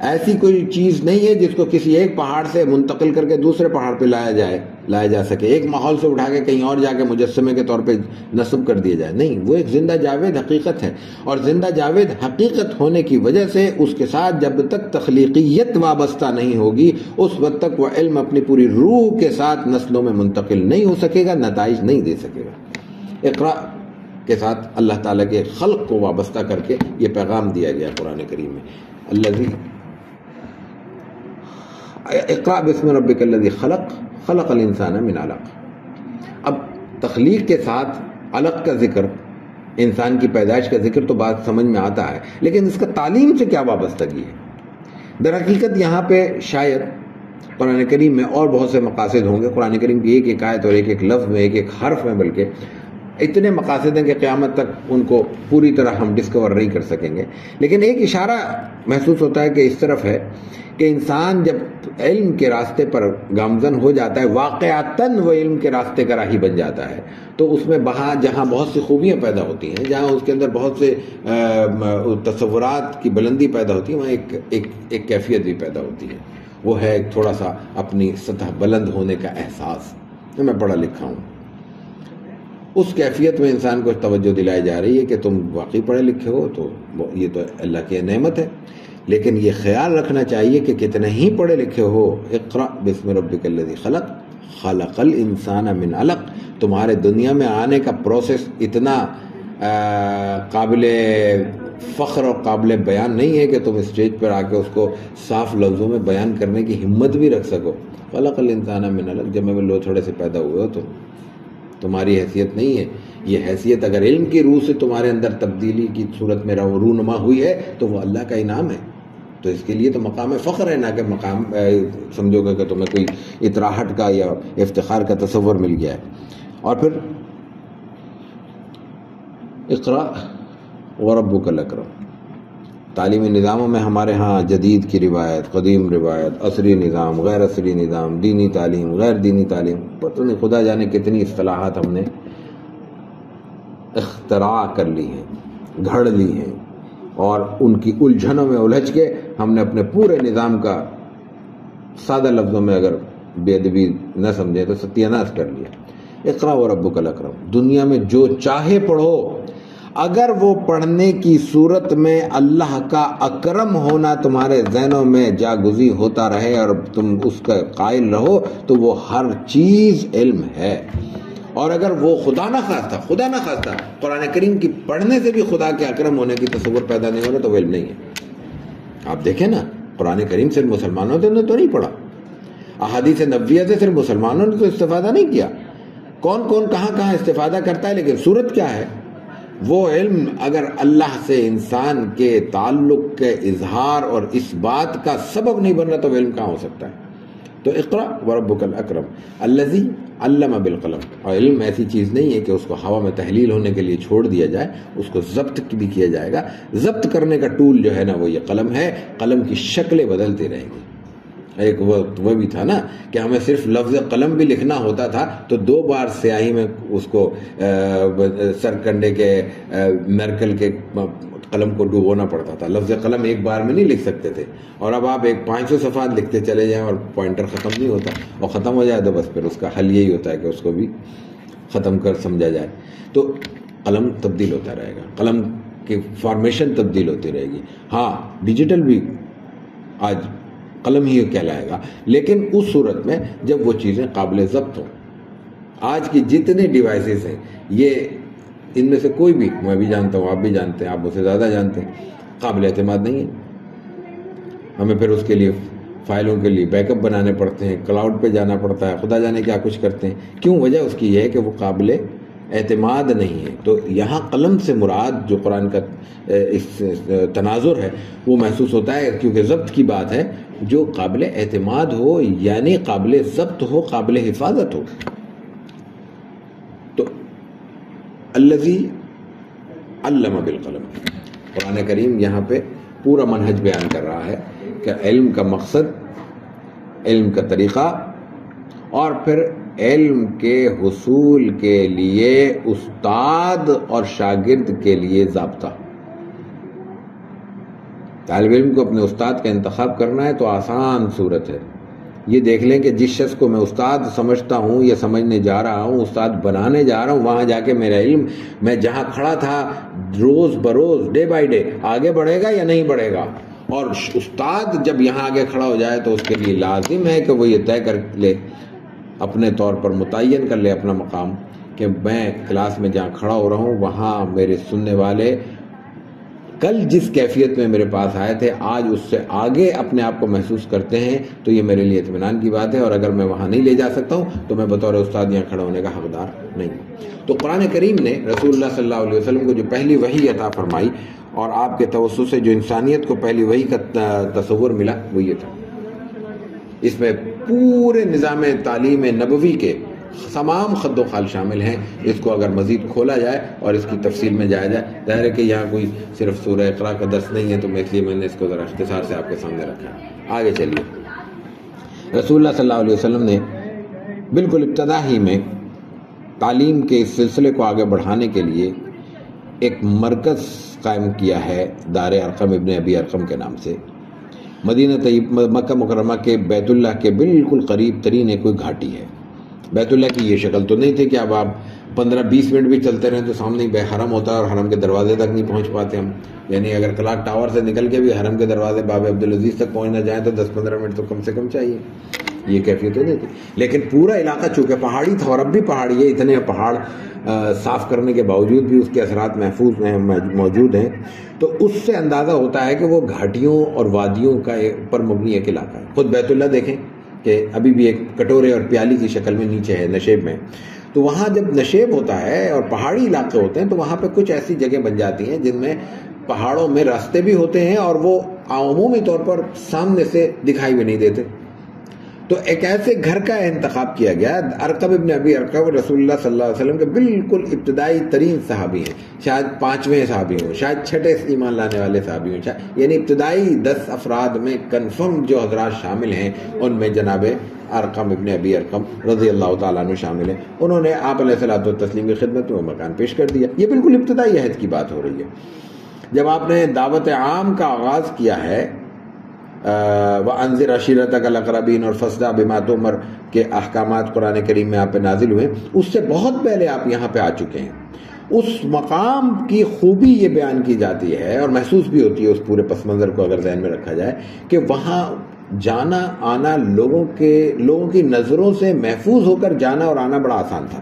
ایسی کوئی چیز نہیں ہے جس کو کسی ایک پہاڑ سے منتقل کر کے دوسرے پہاڑ پہ لایا جا سکے، ایک ماحول سے اٹھا کے کہیں اور جا کے مجسمے کے طور پہ نصب کر دیا جائے. نہیں، وہ ایک زندہ جاوید حقیقت ہے، اور زندہ جاوید حقیقت ہونے کی وجہ سے اس کے ساتھ جب تک تخلیقیت وابستہ نہیں ہوگی اس وقت تک وہ علم اپنی پوری روح کے ساتھ نسلوں میں منتقل نہیں ہو سکے گا، نتائج نہیں دے سکے گا. اقرا کے ساتھ اللہ تعالیٰ کے خلق کو وابستہ کر کے یہ پیغام دیا گیا قرآن کریم میں. الذی اقرا بسم ربک الذی خلق خلق الانسان من علق. اب تخلیق کے ساتھ علق کا ذکر، انسان کی پیدائش کا ذکر تو بات سمجھ میں آتا ہے، لیکن اس کا تعلیم سے کیا وابستگی ہے؟ در حقیقت یہاں پہ شاید قرآن کریم میں اور بہت سے مقاصد ہوں گے. قرآن کریم کی ایک ایک آیت اور ایک ایک لفظ میں، ایک ایک حرف میں بلکہ اتنے مقاصد ہیں کہ قیامت تک ان کو پوری طرح ہم ڈسکور نہیں کر سکیں گے. لیکن ایک اشارہ محسوس ہوتا ہے کہ اس طرف ہے کہ انسان جب علم کے راستے پر گامزن ہو جاتا ہے، واقعتاً وہ علم کے راستے کا راہی بن جاتا ہے، تو اس میں جہاں بہت سی خوبیاں پیدا ہوتی ہیں، جہاں اس کے اندر بہت سے تصورات کی بلندی پیدا ہوتی ہے، وہاں ایک کیفیت بھی پیدا ہوتی ہے. وہ ہے ایک تھوڑا سا اپنی سطح بلند ہونے کا احساس. میں پڑھا لکھا ہوں، اس کیفیت میں انسان کو توجہ دلائی جا رہی ہے کہ تم واقعی پڑھے لکھے ہو، تو یہ تو اللہ کی نعمت ہے. لیکن یہ خیال رکھنا چاہیے کہ کتنے ہی پڑھے لکھے ہو، اقرأ بسم ربک الذی خلق خلق الانسان من علق. تمہارے دنیا میں آنے کا پروسیس اتنا قابل فخر اور قابل بیان نہیں ہے کہ تم اسٹیج پر آ کے اس کو صاف لفظوں میں بیان کرنے کی ہمت بھی رکھ سکو. خلق الانسان من علق، جب میں لو تھوڑے سے پیدا ہوئے ہو تمہاری حیثیت نہیں ہے. یہ حیثیت اگر علم کی روح سے تمہارے اندر تبدیلی کی صورت میں رونما ہوئی ہے تو وہ اللہ کا انعام ہے. تو اس کے لیے تو مقام فخر ہے، نہ کہ مقام سمجھو گے کہ تمہیں کوئی اطراحت کا یا افتخار کا تصور مل گیا ہے. اور پھر اقرا وربک الاکرم. تعلیمی نظاموں میں ہمارے ہاں جدید کی روایت، قدیم روایت، عصری نظام، غیر عصری نظام، دینی تعلیم، غیر دینی تعلیم، پتہ نہیں خدا جانے کتنی اصطلاحات ہم نے اختراع کر لی ہیں، گھڑ لی ہیں، اور ان کی الجھنوں میں الجھ کے ہم نے اپنے پورے نظام کا سادہ لفظوں میں اگر بے ادبی نہ سمجھے تو ستیہ ناش کر لیا. اقرا وربک الاکرم. دنیا میں جو چاہے پڑھو، اگر وہ پڑھنے کی صورت میں اللہ کا اکرم ہونا تمہارے ذہنوں میں جاگزی ہوتا رہے اور تم اس کا قائل رہو تو وہ ہر چیز علم ہے. اور اگر وہ خدا نہ خواستہ قرآن کریم کی پڑھنے سے بھی خدا کے اکرم ہونے کی تصور پیدا نہیں ہونا تو وہ علم نہیں ہے. آپ دیکھیں نا، قرآن کریم صرف مسلمانوں نے تو نہیں پڑھا، احادیث نبویہ سے صرف مسلمانوں نے تو استفادہ نہیں کیا. کون کہاں استفادہ کرتا ہے، لیکن صورت کیا ہے؟ وہ علم اگر اللہ سے انسان کے تعلق کے اظہار اور اس بات کا سبب نہیں بن رہا تو وہ علم کہاں ہو سکتا ہے؟ تو اقرا وربک الاکرم الذی علم بالقلم. اور علم ایسی چیز نہیں ہے کہ اس کو ہوا میں تحلیل ہونے کے لیے چھوڑ دیا جائے، اس کو ضبط بھی کیا جائے گا. ضبط کرنے کا ٹول جو ہے نا وہ یہ قلم ہے. قلم کی شکلیں بدلتی رہیں گی. ایک وہ بھی تھا نا کہ ہمیں صرف لفظ قلم بھی لکھنا ہوتا تھا تو 2 بار سیاہی میں اس کو سر کنڈے کے مرکل کے قلم کو ڈبونا پڑتا تھا. لفظ قلم ایک بار میں نہیں لکھ سکتے تھے. اور اب آپ 500 صفحات لکھتے چلے جائیں اور پوائنٹر ختم نہیں ہوتا، اور ختم ہو جائے تو بس پھر اس کا حل یہی ہوتا ہے کہ اس کو بھی ختم کر سمجھا جائے. تو قلم تبدیل ہوتا رہے گا، قلم کی فارمیشن تبدیل ہوتی رہے گی. ہاں ڈیجیٹل بھی آج قلم ہی کہلائے گا، لیکن اس صورت میں جب وہ چیزیں قابل ضبط ہوں. آج کی جتنے ڈیوائسز ہیں یہ ان میں سے کوئی بھی، میں بھی جانتا ہوں، آپ بھی جانتے ہیں، آپ مجھ سے زیادہ جانتے ہیں، قابل اعتماد نہیں ہے. ہمیں پھر اس کے لیے فائلوں کے لیے بیک اپ بنانے پڑتے ہیں، کلاؤڈ پہ جانا پڑتا ہے، خدا جانے کیا کچھ کرتے ہیں. کیوں؟ وجہ اس کی یہ ہے کہ وہ قابل اعتماد نہیں ہے. تو یہاں قلم سے مراد جو قرآن کا اس تناظر ہے وہ محسوس ہوتا ہے کیونکہ ضبط کی بات ہے، جو قابل اعتماد ہو، یعنی قابل ضبط ہو، قابل حفاظت ہو. تو الذی علم بالقلم، قرآن کریم یہاں پہ پورا منہج بیان کر رہا ہے کہ علم کا مقصد، علم کا طریقہ، اور پھر علم کے حصول کے لیے استاد اور شاگرد کے لیے ضابطہ. طالب علم کو اپنے استاد کا انتخاب کرنا ہے تو آسان صورت ہے. یہ دیکھ لیں کہ جس شخص کو میں استاد سمجھتا ہوں یا سمجھنے جا رہا ہوں، استاد بنانے جا رہا ہوں، وہاں جا کے میرا علم، میں جہاں کھڑا تھا روز بروز، ڈے بائی ڈے آگے بڑھے گا یا نہیں بڑھے گا. اور استاد جب یہاں آگے کھڑا ہو جائے تو اس کے لیے لازم ہے کہ وہ یہ طے کر لے، اپنے طور پر متعین کر لے اپنا مقام، کہ میں کلاس میں جہاں کھڑا ہو رہا ہوں وہاں میرے سننے والے کل جس کیفیت میں میرے پاس آئے تھے آج اس سے آگے اپنے آپ کو محسوس کرتے ہیں، تو یہ میرے لیے اطمینان کی بات ہے. اور اگر میں وہاں نہیں لے جا سکتا ہوں تو میں بطور استاد یہاں کھڑا ہونے کا حقدار نہیں. تو قرآن کریم نے رسول اللہ صلی اللہ علیہ وسلم کو جو پہلی وحی عطا فرمائی اور آپ کے توسط سے جو انسانیت کو پہلی وحی کا تصور ملا وہ یہ تھا. اس میں پورے نظام تعلیم نبوی کے تمام خد و خال شامل ہیں. اس کو اگر مزید کھولا جائے اور اس کی تفصیل میں جایا جائے، ظاہر ہے کہ یہاں کوئی صرف سورہ اقرا کا درس نہیں ہے، تو اس لیے میں نے اس کو ذرا اختصار سے آپ کے سامنے رکھا ہے. آگے چلیے. رسول اللہ صلی اللہ علیہ وسلم نے بالکل ابتدا ہی میں تعلیم کے اس سلسلے کو آگے بڑھانے کے لیے ایک مرکز قائم کیا ہے دار ارقم ابن ابی ارقم کے نام سے. مدینہ طیب مکہ مکرمہ کے بیت اللہ کے بالکل قریب ترین ایک کوئی گھاٹی ہے. بیت اللہ کی یہ شکل تو نہیں تھی کہ اب آپ 15-20 منٹ بھی چلتے رہیں تو سامنے بے حرم ہوتا ہے اور حرم کے دروازے تک نہیں پہنچ پاتے ہم. یعنی اگر کلاک ٹاور سے نکل کے بھی حرم کے دروازے باب عبدالعزیز تک پہنچنا جائیں تو 10-15 منٹ تو کم سے کم چاہیے. یہ کیفیت تو نہیں تھی. لیکن پورا علاقہ چونکہ پہاڑی تھا اور اب بھی پہاڑی ہے، اتنے پہاڑ صاف کرنے کے باوجود بھی اس کے اثرات محفوظ موجود ہیں، تو اس سے اندازہ ہوتا ہے کہ وہ گھاٹیوں اور وادیوں کا پر مبنی ایک علاقہ ہے. خود بیت اللہ دیکھیں کہ ابھی بھی ایک کٹورے اور پیالی کی شکل میں نیچے ہے نشیب میں. تو وہاں جب نشیب ہوتا ہے اور پہاڑی علاقے ہوتے ہیں تو وہاں پہ کچھ ایسی جگہ بن جاتی ہیں جن میں پہاڑوں میں راستے بھی ہوتے ہیں اور وہ عمومی طور پر سامنے سے دکھائی بھی نہیں دیتے. تو ایک ایسے گھر کا انتخاب کیا گیا. ارقم ابن ابی ارقم رسول اللہ صلی اللہ علیہ وسلم کے بالکل ابتدائی ترین صحابی ہیں، شاید 5ویں صحابی ہوں، شاید 6 ایمان لانے والے صحابی ہوں، یعنی ابتدائی 10 افراد میں کنفرم جو حضرات شامل ہیں ان میں جناب ارقم ابن ابی ارقم رضی اللہ تعالیٰ عنہ شامل ہیں. انہوں نے آپ علیہ الصلوۃ والتسلیم کی خدمت میں مکان پیش کر دیا. یہ بالکل ابتدائی عہد کی بات ہو رہی ہے. جب آپ نے دعوت عام کا آغاز کیا ہے، وَأَنذِرْ عَشِيرَتَكَ الْأَقْرَبِينَ اور فَاصْدَعْ بِمَا تُؤْمَرْ کے احکامات قرآن کریم میں آپ پہ نازل ہوئے، اس سے بہت پہلے آپ یہاں پہ آ چکے ہیں. اس مقام کی خوبی یہ بیان کی جاتی ہے اور محسوس بھی ہوتی ہے اس پورے پس منظر کو اگر ذہن میں رکھا جائے کہ وہاں جانا آنا لوگوں کی نظروں سے محفوظ ہو کر جانا اور آنا بڑا آسان تھا.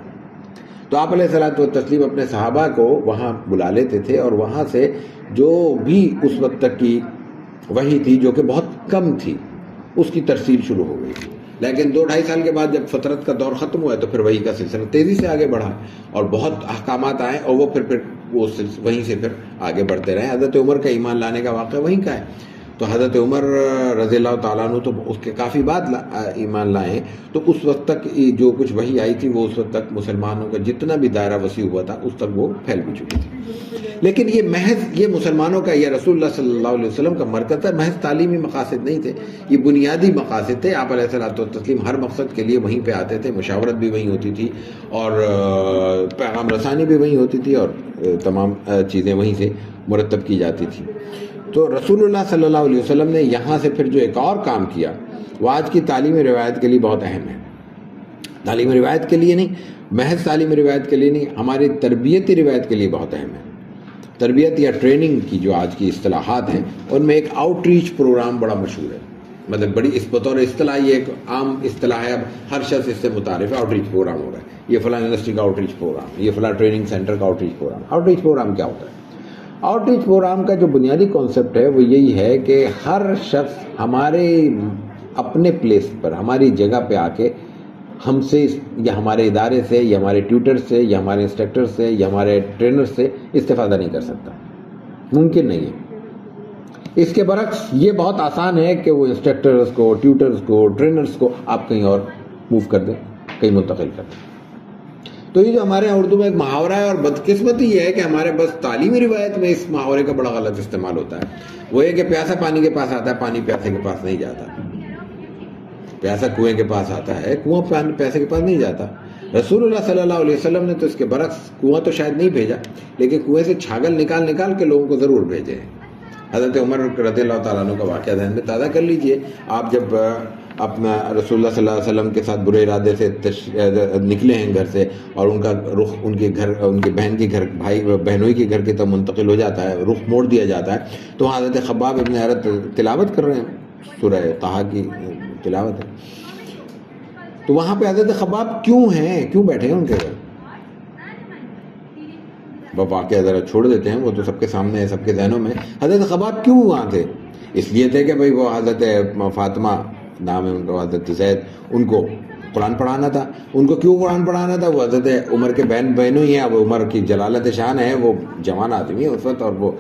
تو آپ علیہ الصلوۃ والتسلیم اپنے صحابہ کو وہاں بلا لیتے تھے اور وہاں سے جو بھی اس وقت تک کی وحی تھی جو کہ بہت کم تھی اس کی ترسیل شروع ہو گئی. لیکن 2-2.5 سال کے بعد جب فطرت کا دور ختم ہوا ہے تو پھر وحی کا سلسلہ تیزی سے آگے بڑھا اور بہت احکامات آئے اور وہ پھر وہ وہیں سے پھر آگے بڑھتے رہے. حضرت عمر کا ایمان لانے کا واقعہ وہیں کا ہے. تو حضرت عمر رضی اللہ تعالیٰ عنہ تو اس کے کافی بعد ایمان لائے ہیں. تو اس وقت تک جو کچھ وحی آئی تھی وہ اس وقت تک مسلمانوں کا جتنا بھی دائرہ وسیع ہوا تھا اس تک وہ پھیل بھی چکی تھی. لیکن یہ محض یہ مسلمانوں کا، یہ رسول اللہ صلی اللہ علیہ وسلم کا مرکز تھا. محض تعلیمی مقاصد نہیں تھے، یہ بنیادی مقاصد تھے. آپ علیہ الصلوۃ والتسلیم ہر مقصد کے لیے وہیں پہ آتے تھے. مشاورت بھی وہیں ہوتی تھی اور پیغام رسانی بھی وہیں ہوتی تھی اور تمام چیزیں وہیں سے مرتب کی جاتی تھی. تو رسول اللہ صلی اللہ علیہ وسلم نے یہاں سے پھر جو ایک اور کام کیا وہ آج کی تعلیمی روایت کے لیے بہت اہم ہے. تعلیمی روایت کے لیے نہیں، محض تعلیمی روایت کے لیے نہیں، ہماری تربیتی روایت کے لیے بہت اہم ہے. تربیت یا ٹریننگ کی جو آج کی اصطلاحات ہیں ان میں ایک آؤٹ ریچ پروگرام بڑا مشہور ہے. مطلب بڑی بطور اصطلاح یہ ایک عام اصطلاح ہے، اب ہر شخص اس سے متعارف ہے. آؤٹ ریچ پروگرام ہو رہا ہے، یہ فلاں یونیورسٹی کا آؤٹ ریچ پروگرام، یہ فلاں ٹریننگ سینٹر کا outreach program. Outreach program کیا ہوتا ہے؟ آؤٹ ریچ پروگرام کا جو بنیادی کانسیپٹ ہے وہ یہی ہے کہ ہر شخص ہمارے اپنے پلیس پر، ہماری جگہ پہ آ کے ہم سے یا ہمارے ادارے سے یا ہمارے ٹیوٹر سے یا ہمارے انسٹرکٹر سے یا ہمارے ٹرینر سے استفادہ نہیں کر سکتا. ممکن نہیں ہے. اس کے برعکس یہ بہت آسان ہے کہ وہ انسٹرکٹرز کو، ٹیوٹرز کو، ٹرینرز کو آپ کہیں اور موو کر دیں، کہیں منتقل کر دیں. تو یہ جو ہمارے یہاں اردو میں ایک محاورہ ہے اور بدقسمتی یہ ہے کہ ہمارے بس تعلیمی روایت میں اس محاورے کا بڑا غلط استعمال ہوتا ہے. وہ یہ کہ پیاسا پانی کے پاس آتا ہے، پانی پیاسے کے پاس نہیں جاتا. پیاسا کنویں کے پاس آتا ہے، کنواں پیاسے کے پاس نہیں جاتا. رسول اللہ صلی اللہ علیہ وسلم نے تو اس کے برعکس کنواں تو شاید نہیں بھیجا لیکن کنویں سے چھاگل نکال کے لوگوں کو ضرور بھیجے ہیں. حضرت عمر رضی اللہ تعالیٰ عنہ کا واقعہ ذہن میں تازہ کر لیجئے. آپ جب اپنا رسول اللہ صلی اللہ علیہ وسلم کے ساتھ برے ارادے سے نکلے ہیں گھر سے اور ان کا رخ ان کے گھر، ان کے بہن کے گھر، بھائی بہنوئی کے گھر کی طرف منتقل ہو جاتا ہے، رخ موڑ دیا جاتا ہے، تو وہاں حضرت خباب ابن ارت تلاوت کر رہے ہیں، سورہ طٰہٰ کی تلاوت ہے. تو وہاں پہ حضرت خباب کیوں بیٹھے ہیں ان کے گھر؟ واقعہ ذرا چھوڑ دیتے ہیں، وہ تو سب کے سامنے ہے، سب کے ذہنوں میں. حضرت خباب کیوں وہاں تھے؟ اس لیے تھے کہ بھئی وہ حضرت فاطمہ نام ہے ان کا، حضرت زید، ان کو قرآن پڑھانا تھا. ان کو کیوں قرآن پڑھانا تھا؟ وہ حضرت عمر کے بہنوں ہی ہیں. اب عمر کی جلالت شان ہے، وہ جوان آدمی ہیں اس وقت اور وہ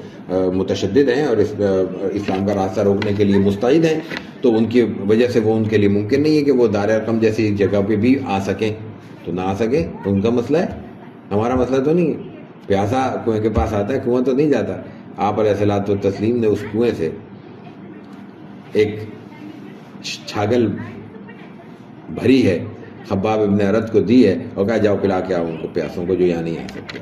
متشدد ہیں اور اسلام کا راستہ روکنے کے لیے مستعد ہیں. تو ان کی وجہ سے وہ ان کے لیے ممکن نہیں ہے کہ وہ دار ارقم جیسی جگہ پہ بھی آ سکیں. تو نہ آ سکیں تو ان کا مسئلہ ہے، ہمارا مسئلہ تو نہیں ہے. پیاسا کنویں کے پاس آتا ہے، کنواں تو نہیں جاتا. آپ علیہ الصلوۃ والتسلیم نے اس کنویں سے ایک چھاگل بھری ہے، خباب ابن ارت کو دی ہے اور کہا جاؤ پلا کے آؤ ان کو، پیاسوں کو جو یہاں نہیں آ سکتے.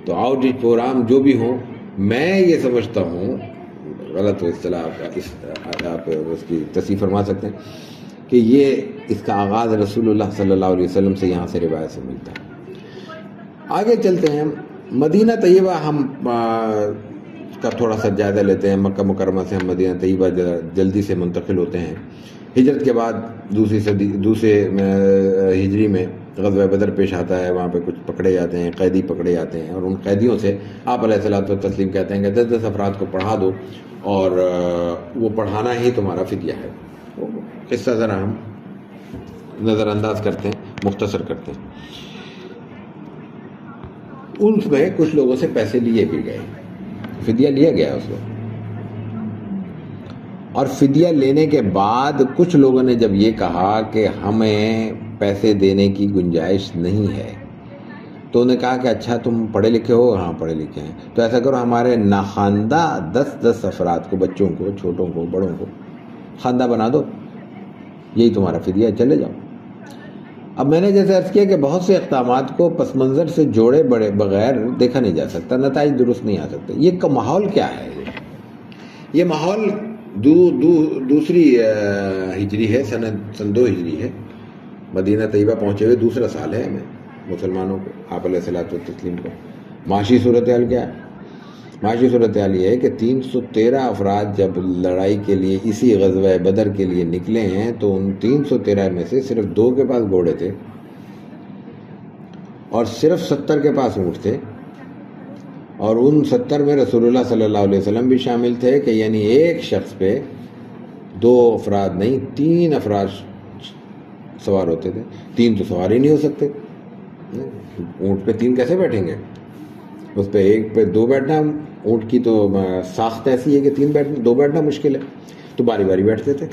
تو آؤٹ ریچ پروگرام جو بھی ہوں، میں یہ سمجھتا ہوں، غلط اصطلاح آپ اس کی تصحیح فرما سکتے ہیں، کہ یہ اس کا آغاز رسول اللہ صلی اللہ علیہ وسلم سے یہاں سے روایت سے ملتا ہے. آگے چلتے ہیں. مدینہ طیبہ ہم کا تھوڑا سا جائزہ لیتے ہیں. مکہ مکرمہ سے ہم مدینہ طیبہ جلدی سے منتقل ہوتے ہیں. ہجرت کے بعد دوسرے ہجری میں غزوہ بدر پیش آتا ہے. وہاں پہ کچھ پکڑے جاتے ہیں، قیدی پکڑے جاتے ہیں اور ان قیدیوں سے آپ علیہ الصلوۃ والتسلیم کہتے ہیں کہ 10 افراد کو پڑھا دو اور وہ پڑھانا ہی تمہارا فدیہ ہے. قصہ ذرا ہم نظر انداز کرتے ہیں، مختصر کرتے ہیں. ان میں کچھ لوگوں سے پیسے لیے بھی گئے، فدیہ لیا گیا اس وقت. اور فدیہ لینے کے بعد کچھ لوگوں نے جب یہ کہا کہ ہمیں پیسے دینے کی گنجائش نہیں ہے، تو انہوں نے کہا کہ اچھا تم پڑھے لکھے ہو؟ ہاں پڑھے لکھے ہیں. تو ایسا کرو، ہمارے ناخواندہ 10 افراد کو، بچوں کو، چھوٹوں کو، بڑوں کو خواندہ بنا دو، یہی تمہارا فدیہ، چلے جاؤ. اب میں نے جیسے عرض کیا کہ بہت سے اقدامات کو پس منظر سے جوڑے بغیر دیکھا نہیں جا سکتا، نتائج درست نہیں آ سکتے. یہ ماحول کیا ہے؟ یہ ماحول دوسری ہجری ہے، سن 2 ہجری ہے. مدینہ طیبہ پہنچے ہوئے دوسرا سال ہے ہمیں مسلمانوں کو، آپ علیہ الصلوۃ والتسلیم کو. معاشی صورتحال کیا ہے؟ معاشی صورتحال یہ ہے کہ 313 افراد جب لڑائی کے لیے، اسی غزوہ بدر کے لیے نکلے ہیں، تو ان 313 میں سے صرف 2 کے پاس گھوڑے تھے اور صرف 70 کے پاس اونٹ تھے. اور ان 70 میں رسول اللہ صلی اللہ علیہ وسلم بھی شامل تھے، کہ یعنی ایک شخص پہ 2 افراد نہیں 3 افراد سوار ہوتے تھے، 3 تو سوار ہی نہیں ہو سکتے، اونٹ پہ 3 کیسے بیٹھیں گے؟ اس پہ ایک پہ 2 بیٹھنا، اونٹ کی تو ساخت ایسی ہے کہ 2 بیٹھنا مشکل ہے، تو باری باری بیٹھتے تھے،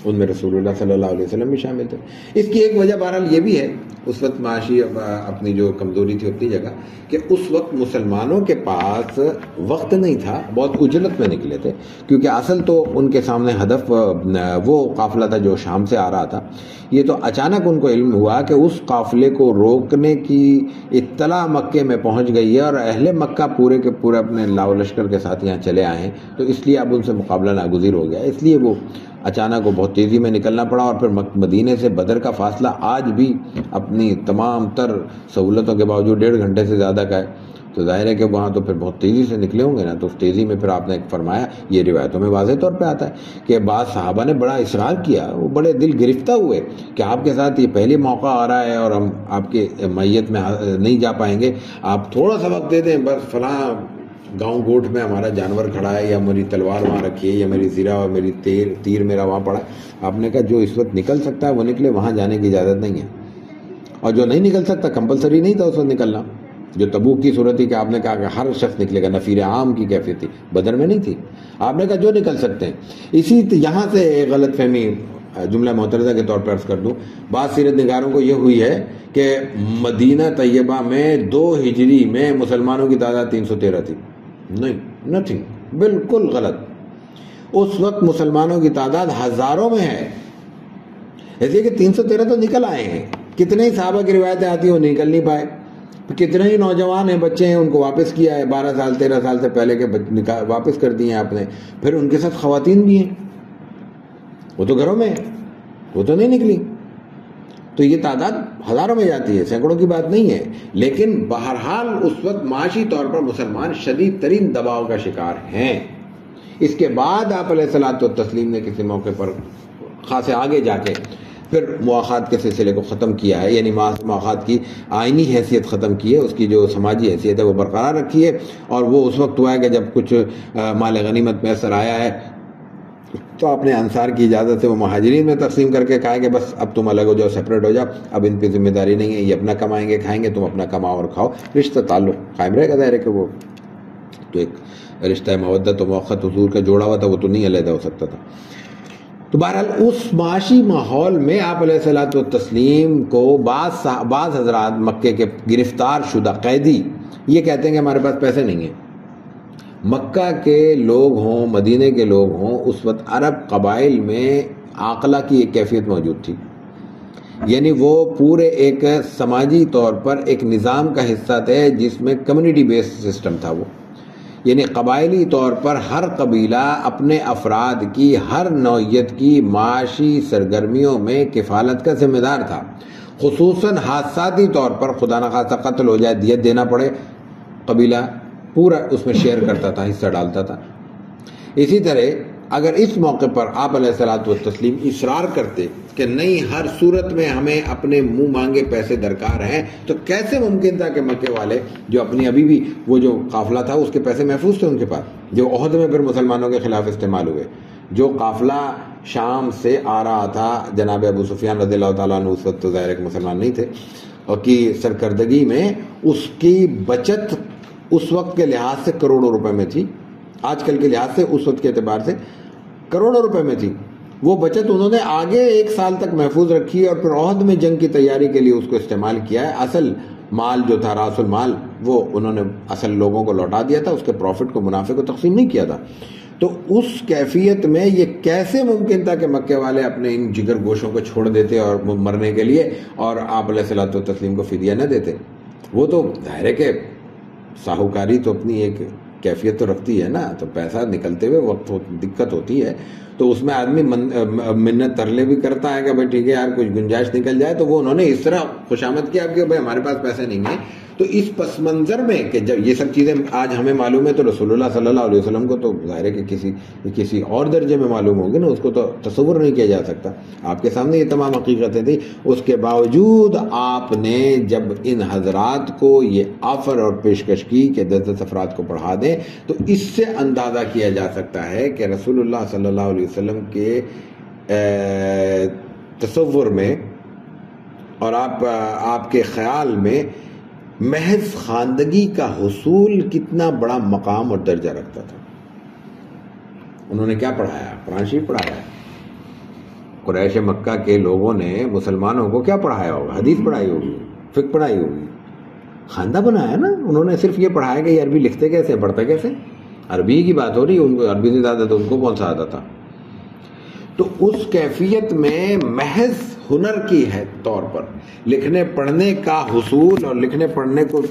ان میں رسول اللہ صلی اللہ علیہ وسلم بھی شامل تھے۔ اس کی ایک وجہ بہرحال یہ بھی ہے، اس وقت معاشی اپنی جو کمزوری تھی اپنی جگہ، کہ اس وقت مسلمانوں کے پاس وقت نہیں تھا، بہت اجلت میں نکلے تھے، کیونکہ اصل تو ان کے سامنے ہدف وہ قافلہ تھا جو شام سے آ رہا تھا۔ یہ تو اچانک ان کو علم ہوا کہ اس قافلے کو روکنے کی اطلاع مکے میں پہنچ گئی ہے اور اہل مکہ پورے کے پورے اپنے لاؤ لشکر کے ساتھ یہاں چلے آئے ہیں، تو اس لیے اب ان سے مقابلہ ناگزیر ہو گیا، اس لیے وہ اچانک وہ بہت تیزی میں نکلنا پڑا۔ اور پھر مدینے سے بدر کا فاصلہ آج بھی اپنی تمام تر سہولتوں کے باوجود 1.5 گھنٹے سے زیادہ کا ہے، تو ظاہر ہے کہ وہاں تو پھر بہت تیزی سے نکلے ہوں گے نا، تو اس تیزی میں پھر آپ نے فرمایا، یہ روایتوں میں واضح طور پہ آتا ہے کہ بعض صحابہ نے بڑا اصرار کیا، وہ بڑے دل گرفتہ ہوئے کہ آپ کے ساتھ یہ پہلی موقع آ رہا ہے اور ہم آپ کے میت میں نہیں جا پائیں گے، آپ تھوڑا سا وقت دے دیں، بس فلاں گاؤں گوٹھ میں ہمارا جانور کھڑا ہے، یا میری تلوار وہاں رکھی ہے، یا میری زرہ اور میری تیر میرا وہاں پڑا ہے۔ آپ نے کہا جو اس وقت نکل سکتا ہے وہ نکلے، وہاں جانے کی اجازت نہیں ہے، اور جو نہیں نکل سکتا کمپلسری نہیں تھا اس وقت نکلنا، جو تبوک کی صورت تھی کہ آپ نے کہا کہ ہر شخص نکلے گا، نفیر عام کی کیفیت تھی، بدر میں نہیں تھی، آپ نے کہا جو نکل سکتے ہیں۔ اسی یہاں سے ایک غلط فہمی جملہ معترضہ کے طور پر عرض کر دوں، بعض سیرت نگاروں کو یہ ہوئی ہے کہ مدینہ طیبہ میں 2 ہجری میں مسلمانوں کی تعداد 313 تھی، نہیں، نتھنگ، بالکل غلط۔ اس وقت مسلمانوں کی تعداد ہزاروں میں ہے، ایسے کہ 313 تو نکل آئے ہیں، کتنے ہی صحابہ کی روایتیں آتی ہیں وہ نکل نہیں پائے، کتنے ہی نوجوان ہیں، بچے ہیں، ان کو واپس کیا ہے، 12 سال 13 سال سے پہلے کے واپس کر دیے ہیں آپ نے، پھر ان کے ساتھ خواتین بھی ہیں، وہ تو گھروں میں ہیں، وہ تو نہیں نکلی، تو یہ تعداد ہزاروں میں جاتی ہے، سینکڑوں کی بات نہیں ہے۔ لیکن بہرحال اس وقت معاشی طور پر مسلمان شدید ترین دباؤ کا شکار ہیں۔ اس کے بعد آپ علیہ الصلوۃ والتسلیم نے کسی موقع پر خاصے آگے جا کے پھر مواخات کے سلسلے کو ختم کیا ہے، یعنی مواخات کی آئینی حیثیت ختم کی ہے، اس کی جو سماجی حیثیت ہے وہ برقرار رکھی ہے، اور وہ اس وقت ہوا ہے کہ جب کچھ مال غنیمت میسر آیا ہے تو آپ نے انصار کی اجازت سے وہ مہاجرین میں تقسیم کر کے کہا کہ بس اب تم الگ ہو جاؤ، سپریٹ ہو جاؤ، اب ان کی ذمہ داری نہیں ہے، یہ اپنا کمائیں گے کھائیں گے، تم اپنا کماؤ اور کھاؤ، رشتہ تعلق قائم رہے گا، ظاہر ہے کہ وہ تو ایک رشتہ مودت و موقت حضور کا جوڑا ہوا تھا، وہ تو نہیں علیحدہ ہو سکتا تھا۔ تو بہرحال اس معاشی ماحول میں آپ علیہ الصلوۃ والتسلیم کو بعض حضرات مکے کے گرفتار شدہ قیدی یہ کہتے ہیں کہ ہمارے پاس پیسے نہیں ہیں۔ مکہ کے لوگ ہوں، مدینے کے لوگ ہوں، اس وقت عرب قبائل میں عاقلہ کی ایک کیفیت موجود تھی، یعنی وہ پورے ایک سماجی طور پر ایک نظام کا حصہ تھے جس میں کمیونٹی بیسڈ سسٹم تھا، وہ یعنی قبائلی طور پر ہر قبیلہ اپنے افراد کی ہر نوعیت کی معاشی سرگرمیوں میں کفالت کا ذمہ دار تھا، خصوصاً حادثاتی طور پر خدا نخواستہ قتل ہو جائے، دیت دینا پڑے، قبیلہ پورا اس میں شیئر کرتا تھا، حصہ ڈالتا تھا۔ اسی طرح اگر اس موقع پر آپ علیہ الصلوۃ والتسلیم اصرار کرتے کہ نہیں، ہر صورت میں ہمیں اپنے منہ مانگے پیسے درکار ہیں، تو کیسے ممکن تھا کہ مکے والے جو اپنی ابھی بھی وہ جو قافلہ تھا اس کے پیسے محفوظ تھے ان کے پاس، جو عہد میں پھر مسلمانوں کے خلاف استعمال ہوئے، جو قافلہ شام سے آ رہا تھا، جناب ابو سفیان رضی اللہ تعالیٰ عنہ اس وقت تو ظاہر ہے کہ مسلمان نہیں تھے، اور کی سرکردگی میں اس کی بچت اس وقت کے لحاظ سے کروڑوں روپے میں تھی، آج کل کے لحاظ سے اس وقت کے اعتبار سے کروڑوں روپے میں تھی، وہ بچت انہوں نے آگے 1 سال تک محفوظ رکھی اور پھر عہد میں جنگ کی تیاری کے لیے اس کو استعمال کیا ہے۔ اصل مال جو تھا، راس المال، وہ انہوں نے اصل لوگوں کو لوٹا دیا تھا، اس کے پروفٹ کو، منافع کو تقسیم نہیں کیا تھا۔ تو اس کیفیت میں یہ کیسے ممکن تھا کہ مکے والے اپنے ان جگر گوشوں کو چھوڑ دیتے اور مرنے کے لیے، اور آپ علیہ الصلوۃ والتسلیم کو فدیہ نہ دیتے؟ وہ تو ظاہر ہے کہ ساہوکاری تو اپنی ایک کیفیت تو رکھتی ہے نا، تو پیسہ نکلتے ہوئے وقت دقت ہوتی ہے، تو اس میں آدمی منت ترلے بھی کرتا ہے کہ بھائی ٹھیک ہے یار کچھ گنجائش نکل جائے، تو وہ انہوں نے اس طرح خوشامد کیا کہ بھائی ہمارے پاس پیسے نہیں ہیں۔ تو اس پس منظر میں کہ جب یہ سب چیزیں آج ہمیں معلوم ہے، تو رسول اللہ صلی اللہ علیہ وسلم کو تو ظاہر ہے کہ کسی اور درجے میں معلوم ہوگی نا، اس کو تو تصور نہیں کیا جا سکتا، آپ کے سامنے یہ تمام حقیقتیں تھیں، اس کے باوجود آپ نے جب ان حضرات کو یہ آفر اور پیشکش کی کہ 10 افراد کو پڑھا دیں، تو اس سے اندازہ کیا جا سکتا ہے کہ رسول اللہ صلی اللہ علیہ وسلم کے تصور میں اور آپ کے خیال میں محض خواندگی کا حصول کتنا بڑا مقام اور درجہ رکھتا تھا؟ انہوں نے کیا پڑھایا؟ قرآن شریف پڑھایا ہے۔ قریش مکہ کے لوگوں نے مسلمانوں کو کیا پڑھایا ہوگا؟ حدیث پڑھائی ہوگی، فقہ پڑھائی ہوگی، خواندہ بنایا نا انہوں نے۔ صرف یہ پڑھایا کہ یہ عربی لکھتے کیسے، پڑھتے کیسے، عربی کی بات ہو رہی ہے، ان کو عربی سے زیادہ تو ان کو کون سا آتا تھا؟ تو اس کیفیت میں محض ہنر کی ہے طور پر لکھنے پڑھنے کا حصول اور لکھنے پڑھنے کو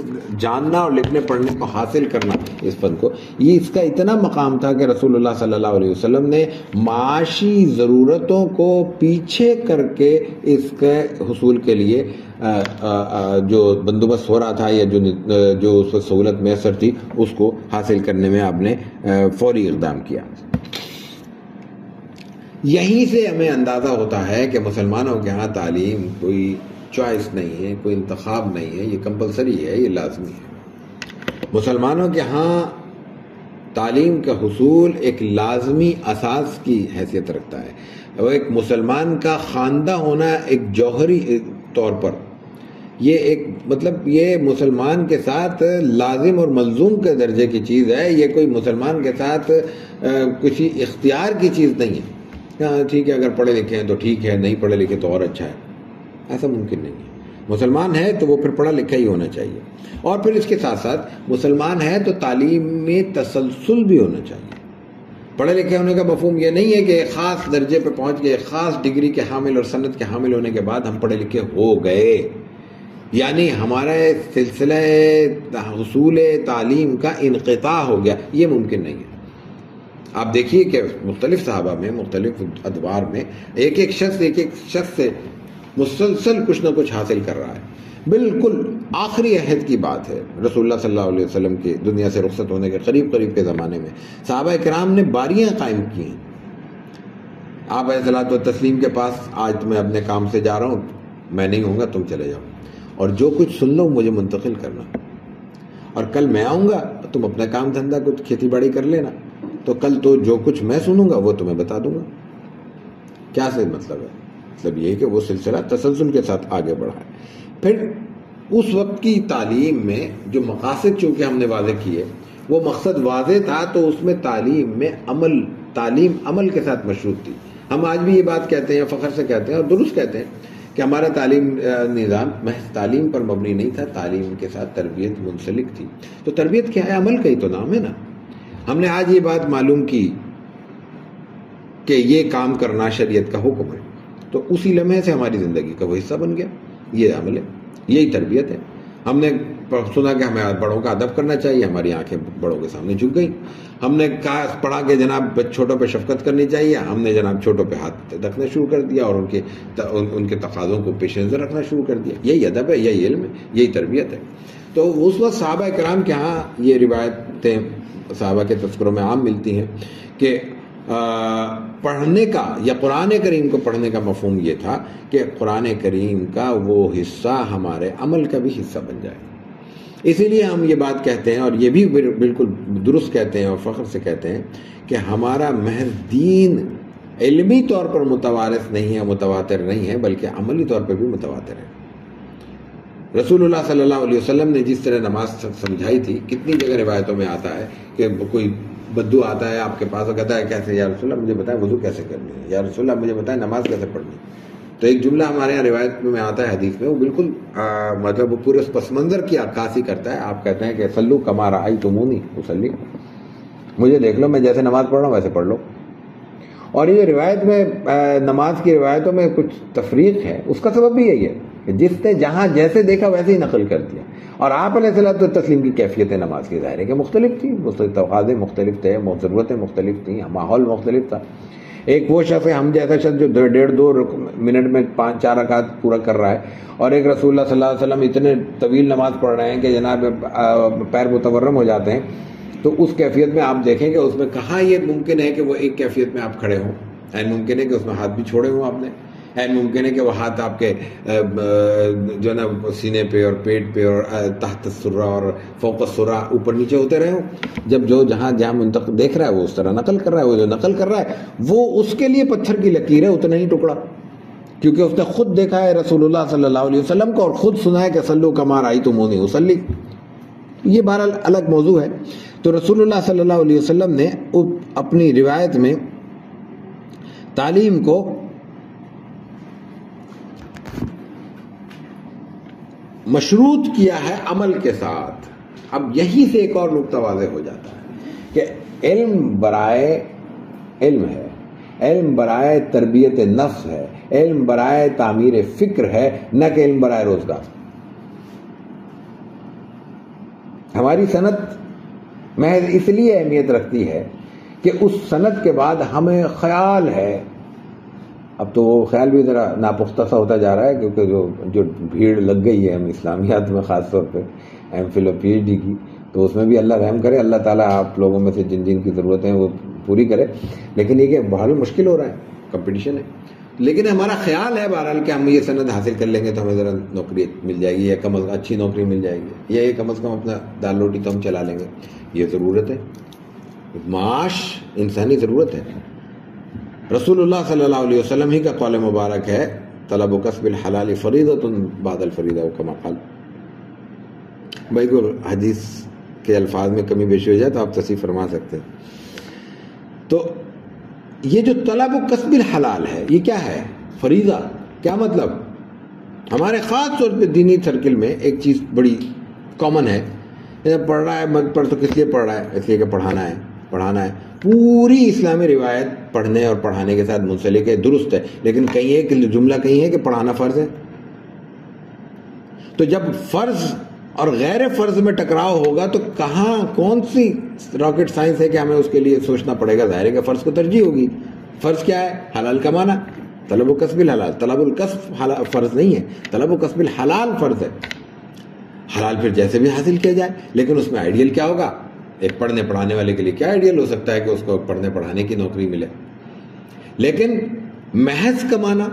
جاننا اور لکھنے پڑھنے کو حاصل کرنا، اس فن کو، یہ اس کا اتنا مقام تھا کہ رسول اللہ صلی اللہ علیہ وسلم نے معاشی ضرورتوں کو پیچھے کر کے اس کے حصول کے لیے جو بندوبست ہو رہا تھا یا جو اس وقت سہولت میسر تھی اس کو حاصل کرنے میں آپ نے فوری اقدام کیا۔ یہیں سے ہمیں اندازہ ہوتا ہے کہ مسلمانوں کے ہاں تعلیم کوئی چوائس نہیں ہے، کوئی انتخاب نہیں ہے، یہ کمپلسری ہے، یہ لازمی ہے۔ مسلمانوں کے ہاں تعلیم کا حصول ایک لازمی اساس کی حیثیت رکھتا ہے، وہ ایک مسلمان کا خواندہ ہونا ایک جوہری طور پر یہ ایک مطلب یہ مسلمان کے ساتھ لازم اور ملزوم کے درجے کی چیز ہے، یہ کوئی مسلمان کے ساتھ کسی اختیار کی چیز نہیں ہے۔ ہاں ٹھیک ہے، اگر پڑھے لکھے ہیں تو ٹھیک ہے، نہیں پڑھے لکھے تو اور اچھا ہے، ایسا ممکن نہیں ہے۔ مسلمان ہے تو وہ پھر پڑھا لکھا ہی ہونا چاہیے، اور پھر اس کے ساتھ ساتھ مسلمان ہے تو تعلیم میں تسلسل بھی ہونا چاہیے۔ پڑھے لکھے ہونے کا مفہوم یہ نہیں ہے کہ ایک خاص درجے پہ پہنچ کے ایک خاص ڈگری کے حامل اور سند کے حامل ہونے کے بعد ہم پڑھے لکھے ہو گئے، یعنی ہمارا سلسلہ حصول تعلیم کا انقطاع ہو گیا، یہ ممکن نہیں ہے۔ آپ دیکھیے کہ مختلف صحابہ میں مختلف ادوار میں ایک ایک شخص سے مسلسل کچھ نہ کچھ حاصل کر رہا ہے۔ بالکل آخری عہد کی بات ہے، رسول اللہ صلی اللہ علیہ وسلم کی دنیا سے رخصت ہونے کے قریب کے زمانے میں صحابہ کرام نے باریاں قائم کی ہیں۔ آپ علیہ الصلوۃ والتسلیم کے پاس، آج میں اپنے کام سے جا رہا ہوں، میں نہیں ہوں گا، تم چلے جاؤ، اور جو کچھ سن لو مجھے منتقل کرنا، اور کل میں آؤں گا تم اپنا کام دھندا کچھ کھیتی باڑی کر لینا، تو کل تو جو کچھ میں سنوں گا وہ تمہیں بتا دوں گا۔ کیا سے مطلب ہے؟ مطلب یہ ہے کہ وہ سلسلہ تسلسل کے ساتھ آگے بڑھا ہے۔ پھر اس وقت کی تعلیم میں جو مقاصد چونکہ ہم نے واضح کیے، وہ مقصد واضح تھا تو اس میں تعلیم میں تعلیم عمل کے ساتھ مشروط تھی۔ ہم آج بھی یہ بات کہتے ہیں، فخر سے کہتے ہیں اور درست کہتے ہیں کہ ہمارا تعلیم نظام محض تعلیم پر مبنی نہیں تھا، تعلیم کے ساتھ تربیت منسلک تھی۔ تو تربیت کیا ہے؟ عمل کا ہی تو نام ہے نا۔ ہم نے آج یہ بات معلوم کی کہ یہ کام کرنا شریعت کا حکم ہے، تو اسی لمحے سے ہماری زندگی کا وہ حصہ بن گیا، یہ عمل ہے، یہی تربیت ہے۔ ہم نے سنا کہ ہمیں بڑوں کا ادب کرنا چاہیے، ہماری آنکھیں بڑوں کے سامنے جھک گئیں۔ ہم نے کہا پڑھا کہ جناب چھوٹوں پہ شفقت کرنی چاہیے، ہم نے جناب چھوٹوں پہ ہاتھ رکھنا شروع کر دیا اور ان کے تقاضوں کو پیش نظر رکھنا شروع کر دیا۔ یہی ادب ہے، یہی علم ہے، یہی تربیت ہے۔ تو اس وقت صحابہ کرام کے ہاں یہ روایتیں صحابہ کے تذکروں میں عام ملتی ہیں کہ پڑھنے کا یا قرآن کریم کو پڑھنے کا مفہوم یہ تھا کہ قرآن کریم کا وہ حصہ ہمارے عمل کا بھی حصہ بن جائے۔ اسی لیے ہم یہ بات کہتے ہیں، اور یہ بھی بالکل درست کہتے ہیں اور فخر سے کہتے ہیں کہ ہمارا محض دین علمی طور پر متوارث نہیں ہے، متواتر نہیں ہے، بلکہ عملی طور پر بھی متواتر ہے۔ رسول اللہ صلی اللہ علیہ وسلم نے جس طرح نماز سمجھائی تھی، کتنی جگہ روایتوں میں آتا ہے کہ کوئی بدو آتا ہے آپ کے پاس اور کہتا ہے کیسے یا رسول اللہ مجھے بتائیں وضو کیسے کرنی ہے، یا رسول اللہ مجھے بتائیں نماز کیسے پڑھنی ہے۔ تو ایک جملہ ہمارے یہاں روایت میں آتا ہے، حدیث میں، وہ بالکل مطلب وہ پورے اس پس منظر کی عکاسی کرتا ہے۔ آپ کہتے ہیں کہ صلو کما رأیتمونی اصلی، مجھے دیکھ لو میں جیسے نماز پڑھ رہا ہوں ویسے پڑھ لو۔ اور یہ روایت میں نماز کی روایتوں میں کچھ تفریق ہے، اس کا سبب بھی یہی ہے کہ جس نے جہاں جیسے دیکھا ویسے ہی نقل کر دیا۔ اور آپ علیہ الصلوۃ والتسلیم کی کیفیت نماز کی ظاہر ہے کہ مختلف تھی، مختلف تقاضے مختلف تھے، ضرورتیں مختلف تھیں، ماحول مختلف تھا۔ ایک وہ شخص ہے ہم جیسا شخص جو 1.5-2 منٹ میں 5-4 رکعت پورا کر رہا ہے، اور ایک رسول اللہ صلی اللہ علیہ وسلم اتنے طویل نماز پڑھ رہے ہیں کہ جناب پیر متورم ہو جاتے ہیں۔ تو اس کیفیت میں آپ دیکھیں کہ اس میں کہاں یہ ممکن ہے کہ وہ ایک کیفیت میں آپ کھڑے ہوں، این ممکن ہے کہ اس میں ہاتھ بھی چھوڑے ہوں آپ نے، این ممکن ہے کہ وہ ہاتھ آپ کے جو ہے نا سینے پہ اور پیٹ پہ اور تحت السرہ اور فوق السرہ اوپر نیچے ہوتے رہے ہوں۔ جب جو جہاں منتقل دیکھ رہا ہے وہ اس طرح نقل کر رہا ہے، وہ جو نقل کر رہا ہے وہ اس کے لیے پتھر کی لکیر ہے، اتنا ہی ٹکڑا، کیونکہ اس نے خود دیکھا ہے رسول اللہ صلی اللہ علیہ وسلم کو اور خود سنا ہے کہ صلو کما رأیتمونی اصلی. یہ بہرحال الگ موضوع ہے. تو رسول اللہ صلی اللہ علیہ وسلم نے اپنی روایت میں تعلیم کو مشروط کیا ہے عمل کے ساتھ. اب یہی سے ایک اور نقطہ واضح ہو جاتا ہے کہ علم برائے علم ہے، علم برائے تربیت نفس ہے، علم برائے تعمیر فکر ہے، نہ کہ علم برائے روزگار. ہماری صنعت محض اس لیے اہمیت رکھتی ہے کہ اس صنعت کے بعد ہمیں خیال ہے. اب تو وہ خیال بھی ذرا ناپختہ سا ہوتا جا رہا ہے، کیونکہ جو بھیڑ لگ گئی ہے ہم اسلامیات میں خاص طور پہ ایم فل اور پی ایچ ڈی کی، تو اس میں بھی اللہ رحم کرے، اللہ تعالیٰ آپ لوگوں میں سے جن جن کی ضرورتیں ہیں وہ پوری کرے. لیکن یہ کہ بہت مشکل ہو رہا ہے، کمپٹیشن ہے. لیکن ہمارا خیال ہے بہرحال کہ ہم یہ سند حاصل کر لیں گے تو ہمیں ذرا نوکری مل جائے گی، یا کم از کم اچھی نوکری مل جائے گی، یا یہ کم از کم اپنا دال روٹی تو ہم چلا لیں گے. یہ ضرورت ہے، معاش انسانی ضرورت ہے. رسول اللہ صلی اللہ علیہ وسلم ہی کا قول مبارک ہے، طلب و کسب الحلال فریضۃ بعد الفریضہ کما قال. بھائی کو حدیث کے الفاظ میں کمی بیشی ہو جائے تو آپ تصحیح فرما سکتے ہیں. تو یہ جو طلب و کسب الحلال ہے یہ کیا ہے؟ فریضہ. کیا مطلب؟ ہمارے خاص طور پہ دینی سرکل میں ایک چیز بڑی کامن ہے، پڑھ رہا ہے پڑھ تو کس لیے پڑھ رہا ہے؟ اس لیے کہ پڑھانا ہے. پوری اسلامی روایت پڑھنے اور پڑھانے کے ساتھ منسلک ہے، درست ہے، لیکن کہیں ایک جملہ کہیں ہے کہ پڑھانا فرض ہے. تو جب فرض اور غیر فرض میں ٹکراؤ ہوگا تو کہاں کون سی راکٹ سائنس ہے کہ ہمیں اس کے لیے سوچنا پڑے گا؟ ظاہر ہے کہ فرض کو ترجیح ہوگی. فرض کیا ہے؟ حلال کمانا، طلب و کسب الحلال. طلب الکسب فرض نہیں ہے، طلب و کسب الحلال فرض ہے. حلال پھر جیسے بھی حاصل کیا جائے، لیکن اس میں آئیڈیل کیا ہوگا؟ ایک پڑھنے پڑھانے والے کے لیے کیا آئیڈیل ہو سکتا ہے کہ اس کو پڑھنے پڑھانے کی نوکری ملے. لیکن محض کمانا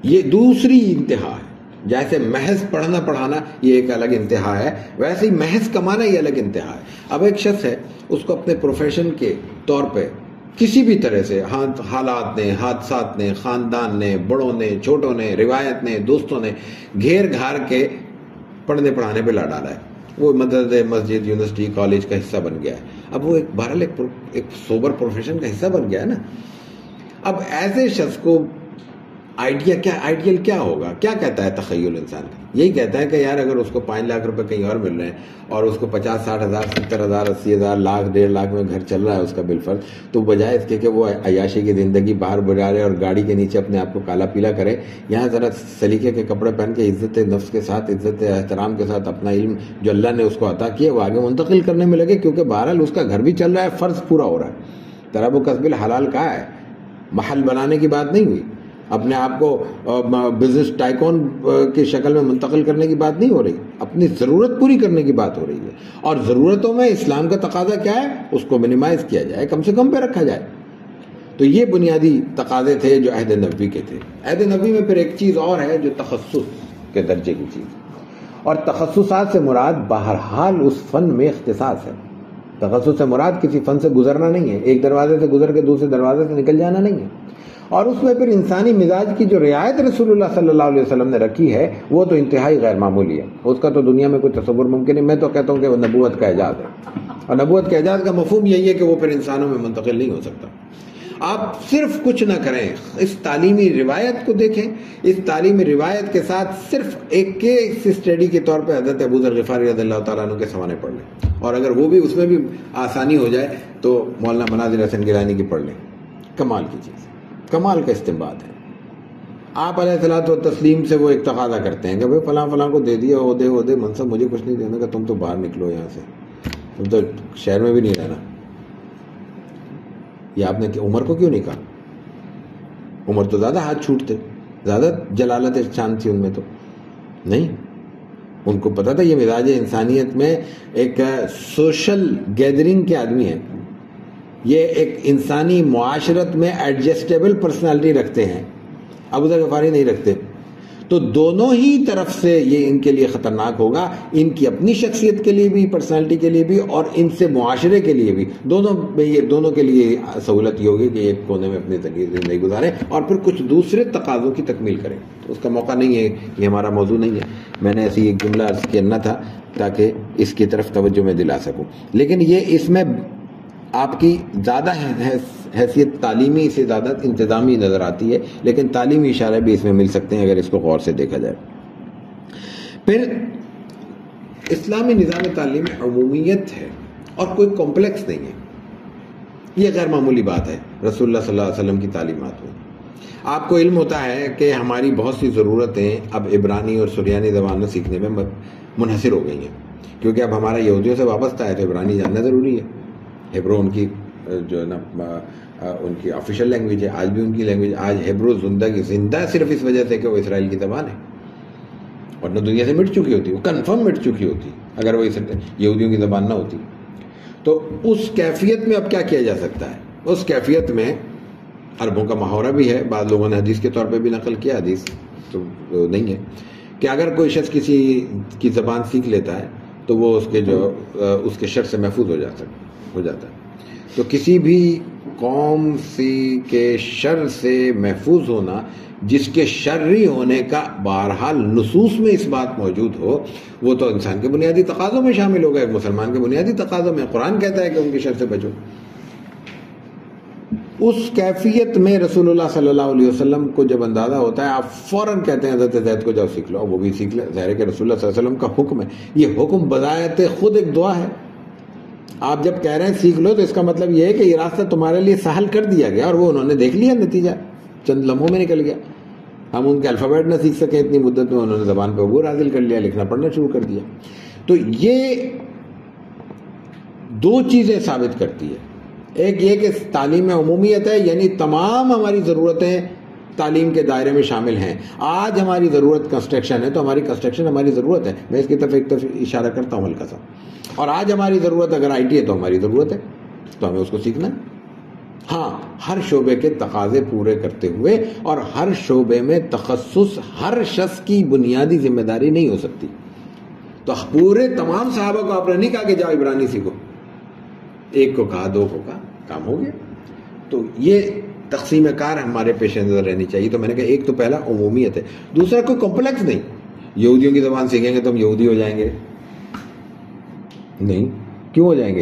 یہ دوسری انتہا ہے. جیسے محض پڑھنا پڑھانا یہ ایک الگ انتہا ہے، ویسے ہی محض کمانا یہ الگ انتہا ہے. اب ایک شخص ہے، اس کو اپنے پروفیشن کے طور پہ کسی بھی طرح سے حالات نے، حادثات نے، خاندان نے، بڑوں نے، چھوٹوں نے، روایت نے، دوستوں نے گھیر گھار کے پڑھنے پڑھانے پہ لا ڈالا ہے. وہ مدرسے، مسجد، یونیورسٹی، کالج کا حصہ بن گیا ہے. اب وہ بہرحال ایک سوبر پروفیشن کا حصہ بن گیا ہے نا. اب ایسے شخص کو آئیڈیل کیا ہوگا؟ کیا کہتا ہے تخیل انسان کا؟ یہی کہتا ہے کہ یار اگر اس کو 5 لاکھ روپے کہیں اور مل رہے ہیں اور اس کو 50-60 ہزار 70 ہزار 80 ہزار لاکھ 1.5 لاکھ میں گھر چل رہا ہے اس کا بالفرض، تو بجائے اس کے کہ وہ عیاشی کی زندگی باہر گزارے اور گاڑی کے نیچے اپنے آپ کو کالا پیلا کرے، یہاں ذرا سلیقے کے کپڑے پہن کے عزت نفس کے ساتھ، عزت احترام کے ساتھ اپنا علم جو اللہ نے اس کو عطا کیا وہ آگے منتقل کرنے میں لگے، کیونکہ بہرحال اس کا گھر بھی چل رہا ہے، فرض پورا ہو رہا ہے. طلب و کسب الحلال کہا ہے، محل بنانے کی بات نہیں ہوئی، اپنے آپ کو بزنس ٹائکون کی شکل میں منتقل کرنے کی بات نہیں ہو رہی، اپنی ضرورت پوری کرنے کی بات ہو رہی ہے. اور ضرورتوں میں اسلام کا تقاضا کیا ہے؟ اس کو منیمائز کیا جائے، کم سے کم پہ رکھا جائے. تو یہ بنیادی تقاضے تھے جو عہد نبوی کے تھے. عہد نبوی میں پھر ایک چیز اور ہے جو تخصص کے درجے کی چیز، اور تخصصات سے مراد بہرحال اس فن میں اختصاص ہے. تخصص سے مراد کسی فن سے گزرنا نہیں ہے، ایک دروازے سے گزر کے دوسرے دروازے سے نکل جانا نہیں ہے. اور اس میں پھر انسانی مزاج کی جو رعایت رسول اللہ صلی اللہ علیہ وسلم نے رکھی ہے وہ تو انتہائی غیر معمولی ہے. اس کا تو دنیا میں کوئی تصور ممکن نہیں. میں تو کہتا ہوں کہ وہ نبوت کا اعجاز ہے، اور نبوت کے اعجاز کا مفہوم یہی ہے کہ وہ پھر انسانوں میں منتقل نہیں ہو سکتا. آپ صرف کچھ نہ کریں، اس تعلیمی روایت کو دیکھیں، اس تعلیمی روایت کے ساتھ صرف ایک کیس اسٹڈی کے طور پہ حضرت ابو ذر غفاری رضی اللہ تعالیٰ عنہ کے سوانے پڑھ لیں، اور اگر وہ بھی اس میں بھی آسانی ہو جائے تو مولانا مناظر حسن گیلانی کی پڑھ لیں. کمال کی چیز، کمال کا استنباط ہے. آپ علیہ الصلوۃ والتسلیم سے وہ ایک تقاضا کرتے ہیں کہ بھائی فلاں فلاں کو دے دیا عہدے منصب، مجھے کچھ نہیں دینے کا، تم تو باہر نکلو یہاں سے، تم تو شہر میں بھی نہیں رہنا. یہ آپ نے عمر کو کیوں نہیں کہا؟ عمر تو زیادہ ہاتھ چھوٹتے، زیادہ جلالت شان تھی ان میں. تو نہیں، ان کو پتا تھا یہ مزاج انسانیت میں ایک سوشل گیدرنگ کے آدمی ہیں، یہ ایک انسانی معاشرت میں ایڈجسٹیبل پرسنالٹی رکھتے ہیں. ابو ذر غفاری نہیں رکھتے. تو دونوں ہی طرف سے یہ ان کے لیے خطرناک ہوگا، ان کی اپنی شخصیت کے لیے بھی، پرسنالٹی کے لیے بھی، اور ان سے معاشرے کے لیے بھی، دونوں کے لیے سہولت یہ ہوگی کہ ایک کونے میں اپنی زندگی گزاریں اور پھر کچھ دوسرے تقاضوں کی تکمیل کریں۔ اس کا موقع نہیں ہے، یہ ہمارا موضوع نہیں ہے، میں نے ایسی ایک جملہ عرض کرنا تھا تاکہ اس کی طرف توجہ میں دلا سکوں۔ لیکن یہ اس میں آپ کی زیادہ حیثیت تعلیمی سے زیادہ انتظامی نظر آتی ہے، لیکن تعلیمی اشارے بھی اس میں مل سکتے ہیں اگر اس کو غور سے دیکھا جائے۔ پھر اسلامی نظام تعلیم میں عمومیت ہے اور کوئی کمپلیکس نہیں ہے، یہ غیر معمولی بات ہے رسول اللہ صلی اللہ علیہ وسلم کی تعلیمات میں۔ آپ کو علم ہوتا ہے کہ ہماری بہت سی ضرورتیں اب عبرانی اور سریانی زبان میں سیکھنے میں منحصر ہو گئی ہیں، کیونکہ اب ہمارا یہودیوں سے وابستہ ہے تو عبرانی جاننا ضروری ہے۔ ہیبرو ان کی جو ہے نا ان کی آفیشیل لینگویج ہے، آج بھی ان کی لینگویج، آج ہیبرو زندہ صرف اس وجہ سے کہ وہ اسرائیل کی زبان ہے، ورنہ دنیا سے مٹ چکی ہوتی، وہ کنفرم مٹ چکی ہوتی اگر وہ یہودیوں کی زبان نہ ہوتی۔ تو اس کیفیت میں اب کیا کیا جا سکتا ہے؟ اس کیفیت میں عربوں کا محاورہ بھی ہے، بعض لوگوں نے حدیث کے طور پہ بھی نقل کیا، حدیث تو نہیں ہے، کہ اگر کوئی شخص کسی کی زبان سیکھ لیتا ہے تو وہ اس کے شر سے محفوظ ہو جاتا ہے۔ تو کسی بھی قوم کے شر سے محفوظ ہونا، جس کے شرری ہونے کا بہرحال نصوص میں اس بات موجود ہو، وہ تو انسان کے بنیادی تقاضوں میں شامل ہوگا، ایک مسلمان کے بنیادی تقاضوں میں۔ قرآن کہتا ہے کہ ان کے شر سے بچو۔ اس کیفیت میں رسول اللہ صلی اللہ علیہ وسلم کو جب اندازہ ہوتا ہے، آپ فوراً کہتے ہیں حضرت زید کو جاؤ سیکھ لو، وہ بھی سیکھ لے۔ ظاہر ہے کہ رسول اللہ صلی اللہ علیہ وسلم کا حکم ہے، یہ حکم بذات خود ایک دعا ہے۔ آپ جب کہہ رہے ہیں سیکھ لو تو اس کا مطلب یہ ہے کہ یہ راستہ تمہارے لیے سہل کر دیا گیا، اور وہ انہوں نے دیکھ لیا، نتیجہ چند لمحوں میں نکل گیا۔ ہم ان کے الفابیٹ نہ سیکھ سکیں اتنی مدت میں، انہوں نے زبان پہ عبور حاصل کر لیا، لکھنا پڑھنا شروع کر دیا۔ تو یہ دو چیزیں ثابت کرتی ہے، ایک یہ کہ تعلیم میں عمومیت ہے، یعنی تمام ہماری ضرورتیں تعلیم کے دائرے میں شامل ہیں۔ آج ہماری ضرورت کنسٹرکشن ہے تو ہماری کنسٹرکشن ہماری ضرورت ہے، میں اس کی طرف ایک طرف اشارہ کرتا ہوں ہلکا سا۔ اور آج ہماری ضرورت اگر آئی ٹی ہے تو ہماری ضرورت ہے، تو ہمیں اس کو سیکھنا ہے۔ ہاں، ہر شعبے کے تقاضے پورے کرتے ہوئے، اور ہر شعبے میں تخصص ہر شخص کی بنیادی ذمہ داری نہیں ہو سکتی۔ تو پورے تمام صحابہ کو آپ نے نہیں کہا کہ جاؤ عبرانی سیکھو، ایک کو کہا، دو کو کہا، کام ہو گیا۔ تو یہ تقسیم کار ہمارے پیش نظر رہنی چاہیے۔ تو میں نے کہا ایک تو پہلا عمومیت ہے، دوسرا کوئی کمپلیکس نہیں۔ یہودیوں کی زبان سیکھیں گے تو ہم یہودی ہو جائیں گے؟ نہیں، کیوں ہو جائیں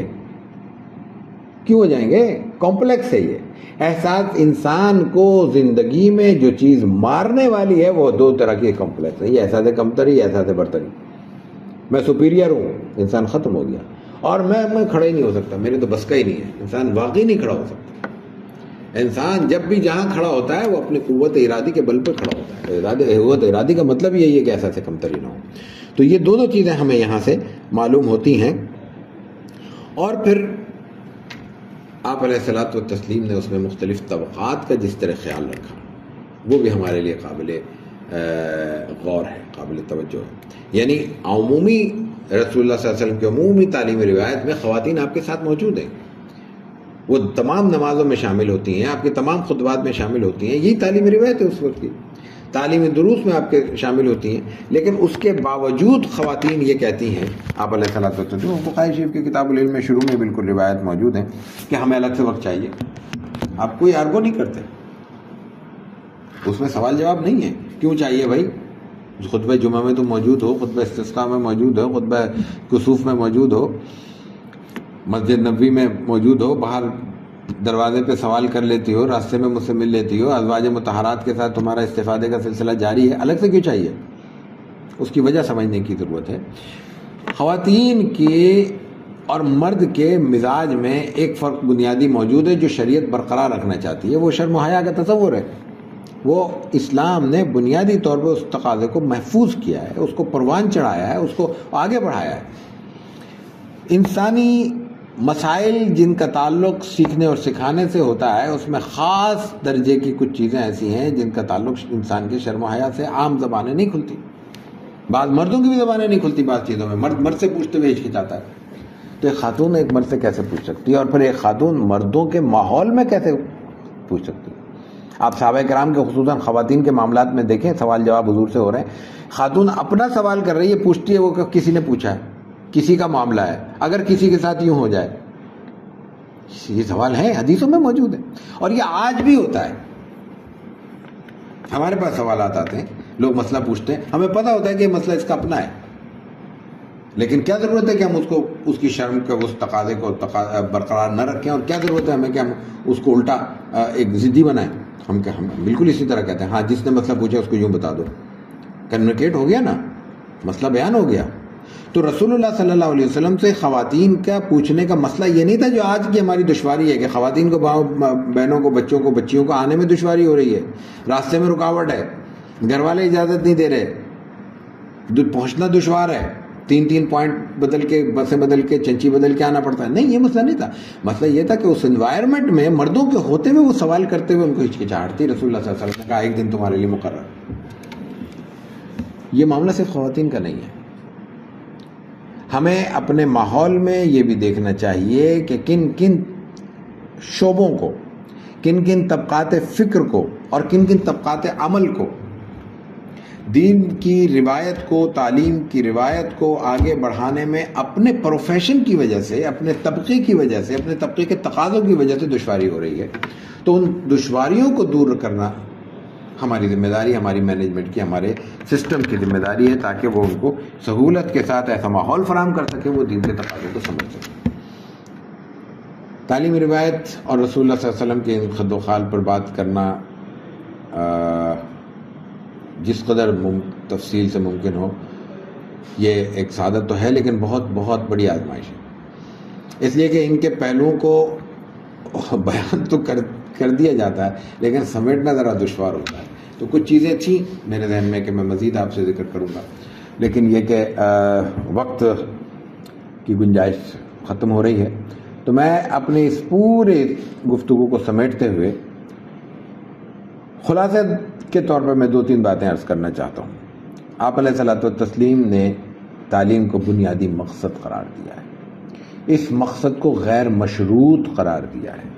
گے؟ کمپلیکس ہے یہ احساس۔ انسان کو زندگی میں جو چیز مارنے والی ہے وہ دو طرح کی کمپلیکس ہے، یہ احساس کمتری، یہ احساس برتری۔ میں سپیریئر ہوں، انسان ختم ہو گیا، اور میں کھڑا ہی نہیں ہو سکتا، میرے تو بس کا ہی نہیں ہے۔ انسان واقعی نہیں کھڑا ہو سکتا۔ انسان جب بھی جہاں کھڑا ہوتا ہے وہ اپنی قوت ارادی کے بل پہ کھڑا ہوتا ہے۔ قوت ارادی کا مطلب یہی ہے کہ احساس کمتری نہ ہو۔ تو یہ دونوں چیزیں ہمیں یہاں سے معلوم ہوتی ہیں۔ اور پھر آپ علیہ الصلوۃ والتسلیم نے اس میں مختلف طبقات کا جس طرح خیال رکھا، وہ بھی ہمارے لیے قابل غور ہے، قابل توجہ ہے۔ یعنی عمومی رسول اللہ صلی اللہ علیہ وسلم کی عمومی تعلیمی روایت میں خواتین آپ کے ساتھ موجود ہیں، وہ تمام نمازوں میں شامل ہوتی ہیں، آپ کے تمام خطبات میں شامل ہوتی ہیں، یہی تعلیمی روایت ہے اس وقت کی۔ تعلیمی دروس میں آپ کے شامل ہوتی ہیں، لیکن اس کے باوجود خواتین یہ کہتی ہیں، آپ علیہ الصلوۃ والسلام، بخاری شریف کی کتاب العلم میں شروع میں بالکل روایت موجود ہے کہ ہمیں الگ سے وقت چاہیے۔ آپ کوئی آرگو نہیں کرتے، اس میں سوال جواب نہیں ہے، کیوں چاہیے بھائی؟ خطبہ جمعہ میں تو موجود ہو، خطبہ استسقاء میں موجود ہو، خطبہ کسوف میں موجود ہو، مسجد نبوی میں موجود ہو، باہر دروازے پہ سوال کر لیتی ہو، راستے میں مجھ سے مل لیتی ہو، ازواج مطہرات کے ساتھ تمہارا استفادے کا سلسلہ جاری ہے، الگ سے کیوں چاہیے؟ اس کی وجہ سمجھنے کی ضرورت ہے۔ خواتین کے اور مرد کے مزاج میں ایک فرق بنیادی موجود ہے جو شریعت برقرار رکھنا چاہتی ہے، وہ شرم و حیا کا تصور ہے۔ وہ اسلام نے بنیادی طور پہ اس تقاضے کو محفوظ کیا ہے، اس کو پروان چڑھایا ہے، اس کو آگے بڑھایا ہے۔ انسانی مسائل جن کا تعلق سیکھنے اور سکھانے سے ہوتا ہے، اس میں خاص درجے کی کچھ چیزیں ایسی ہیں جن کا تعلق انسان کے شرم و حیا سے عام زبانیں نہیں کھلتی، بعض مردوں کی بھی زبانیں نہیں کھلتی بعض چیزوں میں، مرد سے پوچھتے ہوئے ہچکچاتا ہے، تو ایک خاتون ایک مرد سے کیسے پوچھ سکتی ہے، اور پھر ایک خاتون مردوں کے ماحول میں کیسے پوچھ سکتی ہے؟ آپ صحابہ کرام کے خصوصاً خواتین کے معاملات میں دیکھیں، سوال جواب حضور سے ہو رہے ہیں، خاتون اپنا سوال کر رہی ہے، پوچھتی ہے وہ کہ کسی نے پوچھا ہے، کسی کا معاملہ ہے، اگر کسی کے ساتھ یوں ہو جائے. یہ سوال ہے، حدیثوں میں موجود ہے، اور یہ آج بھی ہوتا ہے. ہمارے پاس سوالات آتے ہیں، لوگ مسئلہ پوچھتے ہیں، ہمیں پتہ ہوتا ہے کہ یہ مسئلہ اس کا اپنا ہے، لیکن کیا ضرورت ہے کہ ہم اس کی شرم کے اس تقاضے کو برقرار نہ رکھیں، اور کیا ضرورت ہے ہمیں کہ ہم اس کو الٹا ایک ضدی بنائیں. ہم بالکل اسی طرح کہتے ہیں، ہاں جس نے مسئلہ پوچھا اس کو یوں بتا دو. کمیونیکیٹ ہو گیا نا، مسئلہ بیان ہو گیا. تو رسول اللہ صلی اللہ علیہ وسلم سے خواتین کا پوچھنے کا مسئلہ یہ نہیں تھا جو آج کی ہماری دشواری ہے کہ خواتین کو بہنوں کو بچوں کو بچیوں کو آنے میں دشواری ہو رہی ہے، راستے میں رکاوٹ ہے، گھر والے اجازت نہیں دے رہے، پہنچنا دشوار ہے، 3 پوائنٹ بدل کے بسیں بدل کے چنچی بدل کے آنا پڑتا ہے. نہیں، یہ مسئلہ نہیں تھا. مسئلہ یہ تھا کہ اس انوائرمنٹ میں مردوں کے ہوتے ہوئے وہ سوال کرتے ہوئے ان کو ہچکچاہٹ تھی. رسول اللہ صلی اللہ علیہ وسلم نے کہا ایک دن تمہارے لیے مقرر. یہ معاملہ صرف خواتین کا نہیں ہے. ہمیں اپنے ماحول میں یہ بھی دیکھنا چاہیے کہ کن کن شعبوں کو، کن کن طبقات فکر کو اور کن کن طبقات عمل کو دین کی روایت کو، تعلیم کی روایت کو آگے بڑھانے میں اپنے پروفیشن کی وجہ سے، اپنے طبقے کی وجہ سے، اپنے طبقے کے تقاضوں کی وجہ سے دشواری ہو رہی ہے. تو ان دشواریوں کو دور کرنا ہماری ذمہ داری، ہماری مینجمنٹ کی، ہمارے سسٹم کی ذمہ داری ہے، تاکہ وہ ان کو سہولت کے ساتھ ایسا ماحول فراہم کر سکے وہ دین کے تقاضوں کو سمجھ سکے. تعلیمی روایت اور رسول اللہ صلی اللہ علیہ وسلم کے ان خد و خال پر بات کرنا جس قدر تفصیل سے ممکن ہو، یہ ایک سعادت تو ہے، لیکن بہت بہت بڑی آزمائش ہے. اس لیے کہ ان کے پہلوؤں کو بیان تو کر دیا جاتا ہے، لیکن سمیٹنا ذرا دشوار ہوتا ہے. تو کچھ چیزیں تھیں میرے ذہن میں کہ میں مزید آپ سے ذکر کروں گا، لیکن یہ کہ وقت کی گنجائش ختم ہو رہی ہے. تو میں اپنی اس پورے گفتگو کو سمیٹتے ہوئے خلاصہ کے طور پر میں 2-3 باتیں عرض کرنا چاہتا ہوں. آپ علیہ الصلوۃ والتسلیم نے تعلیم کو بنیادی مقصد قرار دیا ہے. اس مقصد کو غیر مشروط قرار دیا ہے.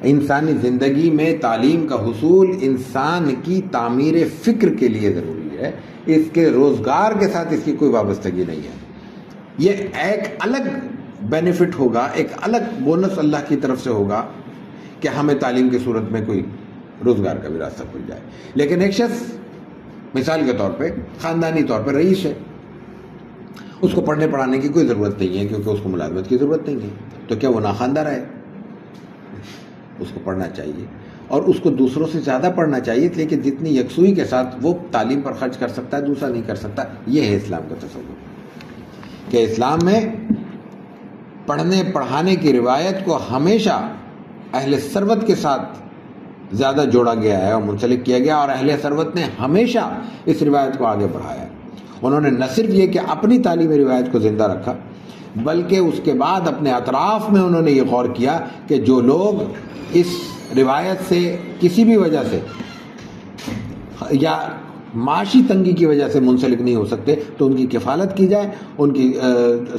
انسانی زندگی میں تعلیم کا حصول انسان کی تعمیر فکر کے لیے ضروری ہے. اس کے روزگار کے ساتھ اس کی کوئی وابستگی نہیں ہے. یہ ایک الگ بینیفٹ ہوگا، ایک الگ بونس اللہ کی طرف سے ہوگا کہ ہمیں تعلیم کی صورت میں کوئی روزگار کا بھی راستہ کھل جائے. لیکن ایک شخص مثال کے طور پہ خاندانی طور پہ رئیس ہے، اس کو پڑھنے پڑھانے کی کوئی ضرورت نہیں ہے کیونکہ اس کو ملازمت کی ضرورت نہیں ہے. تو کیا وہ ناخواندہ ہے؟ اس کو پڑھنا چاہیے، اور اس کو دوسروں سے زیادہ پڑھنا چاہیے، اس لیے کہ جتنی یکسوئی کے ساتھ وہ تعلیم پر خرچ کر سکتا ہے دوسرا نہیں کر سکتا. یہ ہے اسلام کا تصور کہ اسلام میں پڑھنے پڑھانے کی روایت کو ہمیشہ اہل ثروت کے ساتھ زیادہ جوڑا گیا ہے اور منسلک کیا گیا، اور اہل ثروت نے ہمیشہ اس روایت کو آگے بڑھایا ہے. انہوں نے نہ صرف یہ کہ اپنی تعلیمی روایت کو زندہ رکھا، بلکہ اس کے بعد اپنے اطراف میں انہوں نے یہ غور کیا کہ جو لوگ اس روایت سے کسی بھی وجہ سے یا معاشی تنگی کی وجہ سے منسلک نہیں ہو سکتے، تو ان کی کفالت کی جائے، ان کی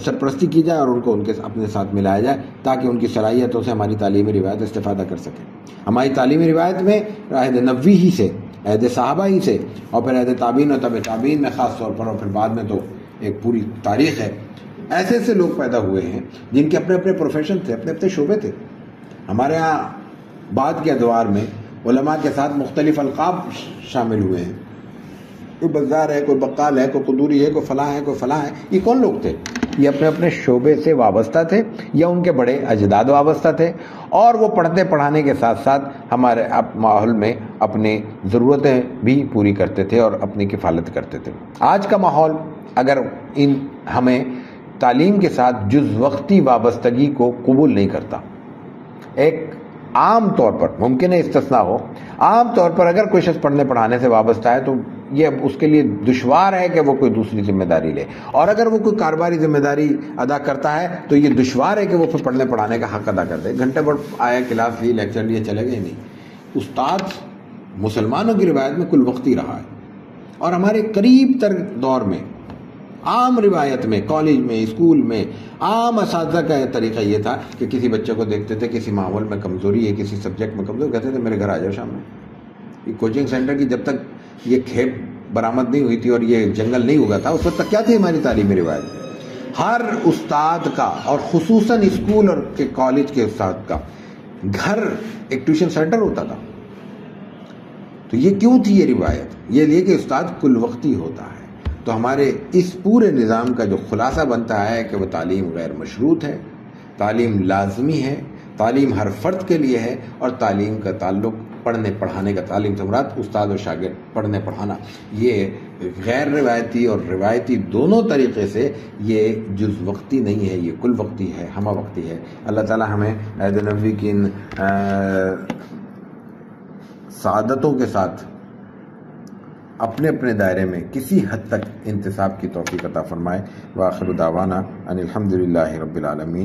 سرپرستی کی جائے، اور ان کو ان کے اپنے ساتھ ملایا جائے تاکہ ان کی صلاحیتوں سے ہماری تعلیمی روایت استفادہ کر سکے. ہماری تعلیمی روایت میں عہد نبوی ہی سے، عہد صحابہ ہی سے، اور پھر عہد تابعین اور تبع تابعین میں خاص طور پر، اور پھر بعد میں تو ایک پوری تاریخ ہے. ایسے ایسے لوگ پیدا ہوئے ہیں جن کے اپنے اپنے پروفیشن تھے، اپنے اپنے شعبے تھے. ہمارے ہاں بعد کے ادوار میں علماء کے ساتھ مختلف القاب شامل ہوئے ہیں. کوئی بازار ہے، کوئی بقال ہے، کوئی قدوری ہے، کوئی فلاں ہے، کوئی فلاں ہے. یہ کون لوگ تھے؟ یہ اپنے اپنے شعبے سے وابستہ تھے یا ان کے بڑے اجداد وابستہ تھے، اور وہ پڑھنے پڑھانے کے ساتھ ساتھ ہمارے ماحول میں اپنی ضرورتیں بھی پوری کرتے تھے اور اپنی کفالت کرتے تھے. آج کا ماحول اگر ہمیں تعلیم کے ساتھ جز وقتی وابستگی کو قبول نہیں کرتا، ایک عام طور پر ممکن ہے استثناء ہو، عام طور پر اگر کوئی شخص پڑھنے پڑھانے سے وابستہ ہے تو یہ اس کے لیے دشوار ہے کہ وہ کوئی دوسری ذمہ داری لے، اور اگر وہ کوئی کاروباری ذمہ داری ادا کرتا ہے تو یہ دشوار ہے کہ وہ پھر پڑھنے پڑھانے کا حق ادا کر دے. گھنٹے بھر آیا، کلاس لی، لیکچر لیے، چلے گئے نہیں. استاد مسلمانوں کی روایت میں کل وقتی رہا ہے، اور ہمارے قریب تر دور میں عام روایت میں، کالج میں، اسکول میں عام اساتذہ کا طریقہ یہ تھا کہ کسی بچے کو دیکھتے تھے کسی ماحول میں کمزوری ہے، کسی سبجیکٹ میں کمزوری، کہتے تھے میرے گھر آ جاؤ شام میں. کوچنگ سینٹر کی جب تک یہ کھیپ برآمد نہیں ہوئی تھی اور یہ جنگل نہیں ہوگا تھا، اس وقت تک کیا تھی ہماری تعلیمی روایت؟ ہر استاد کا، اور خصوصاً اسکول اور کالج کے استاد کا گھر ایک ٹیوشن سینٹر ہوتا تھا۔ تو یہ کیوں تھی یہ روایت؟ یہ لیے کہ استاد کل وقتی ہوتا ہے۔ تو ہمارے اس پورے نظام کا جو خلاصہ بنتا ہے کہ وہ تعلیم غیر مشروط ہے، تعلیم لازمی ہے، تعلیم ہر فرد کے لیے ہے، اور تعلیم کا تعلق پڑھنے پڑھانے کا، تعلیم سے مراد استاد اور شاگرد پڑھنے پڑھانا، یہ غیر روایتی اور روایتی دونوں طریقے سے یہ جز وقتی نہیں ہے، یہ کل وقتی ہے، ہمہ وقتی ہے۔ اللہ تعالی ہمیں عہد نبوی کی ان سعادتوں کے ساتھ اپنے اپنے دائرے میں کسی حد تک انتصاب کی توفیق عطا فرمائے۔ وآخر دعوانا ان الحمدللہ رب العالمین۔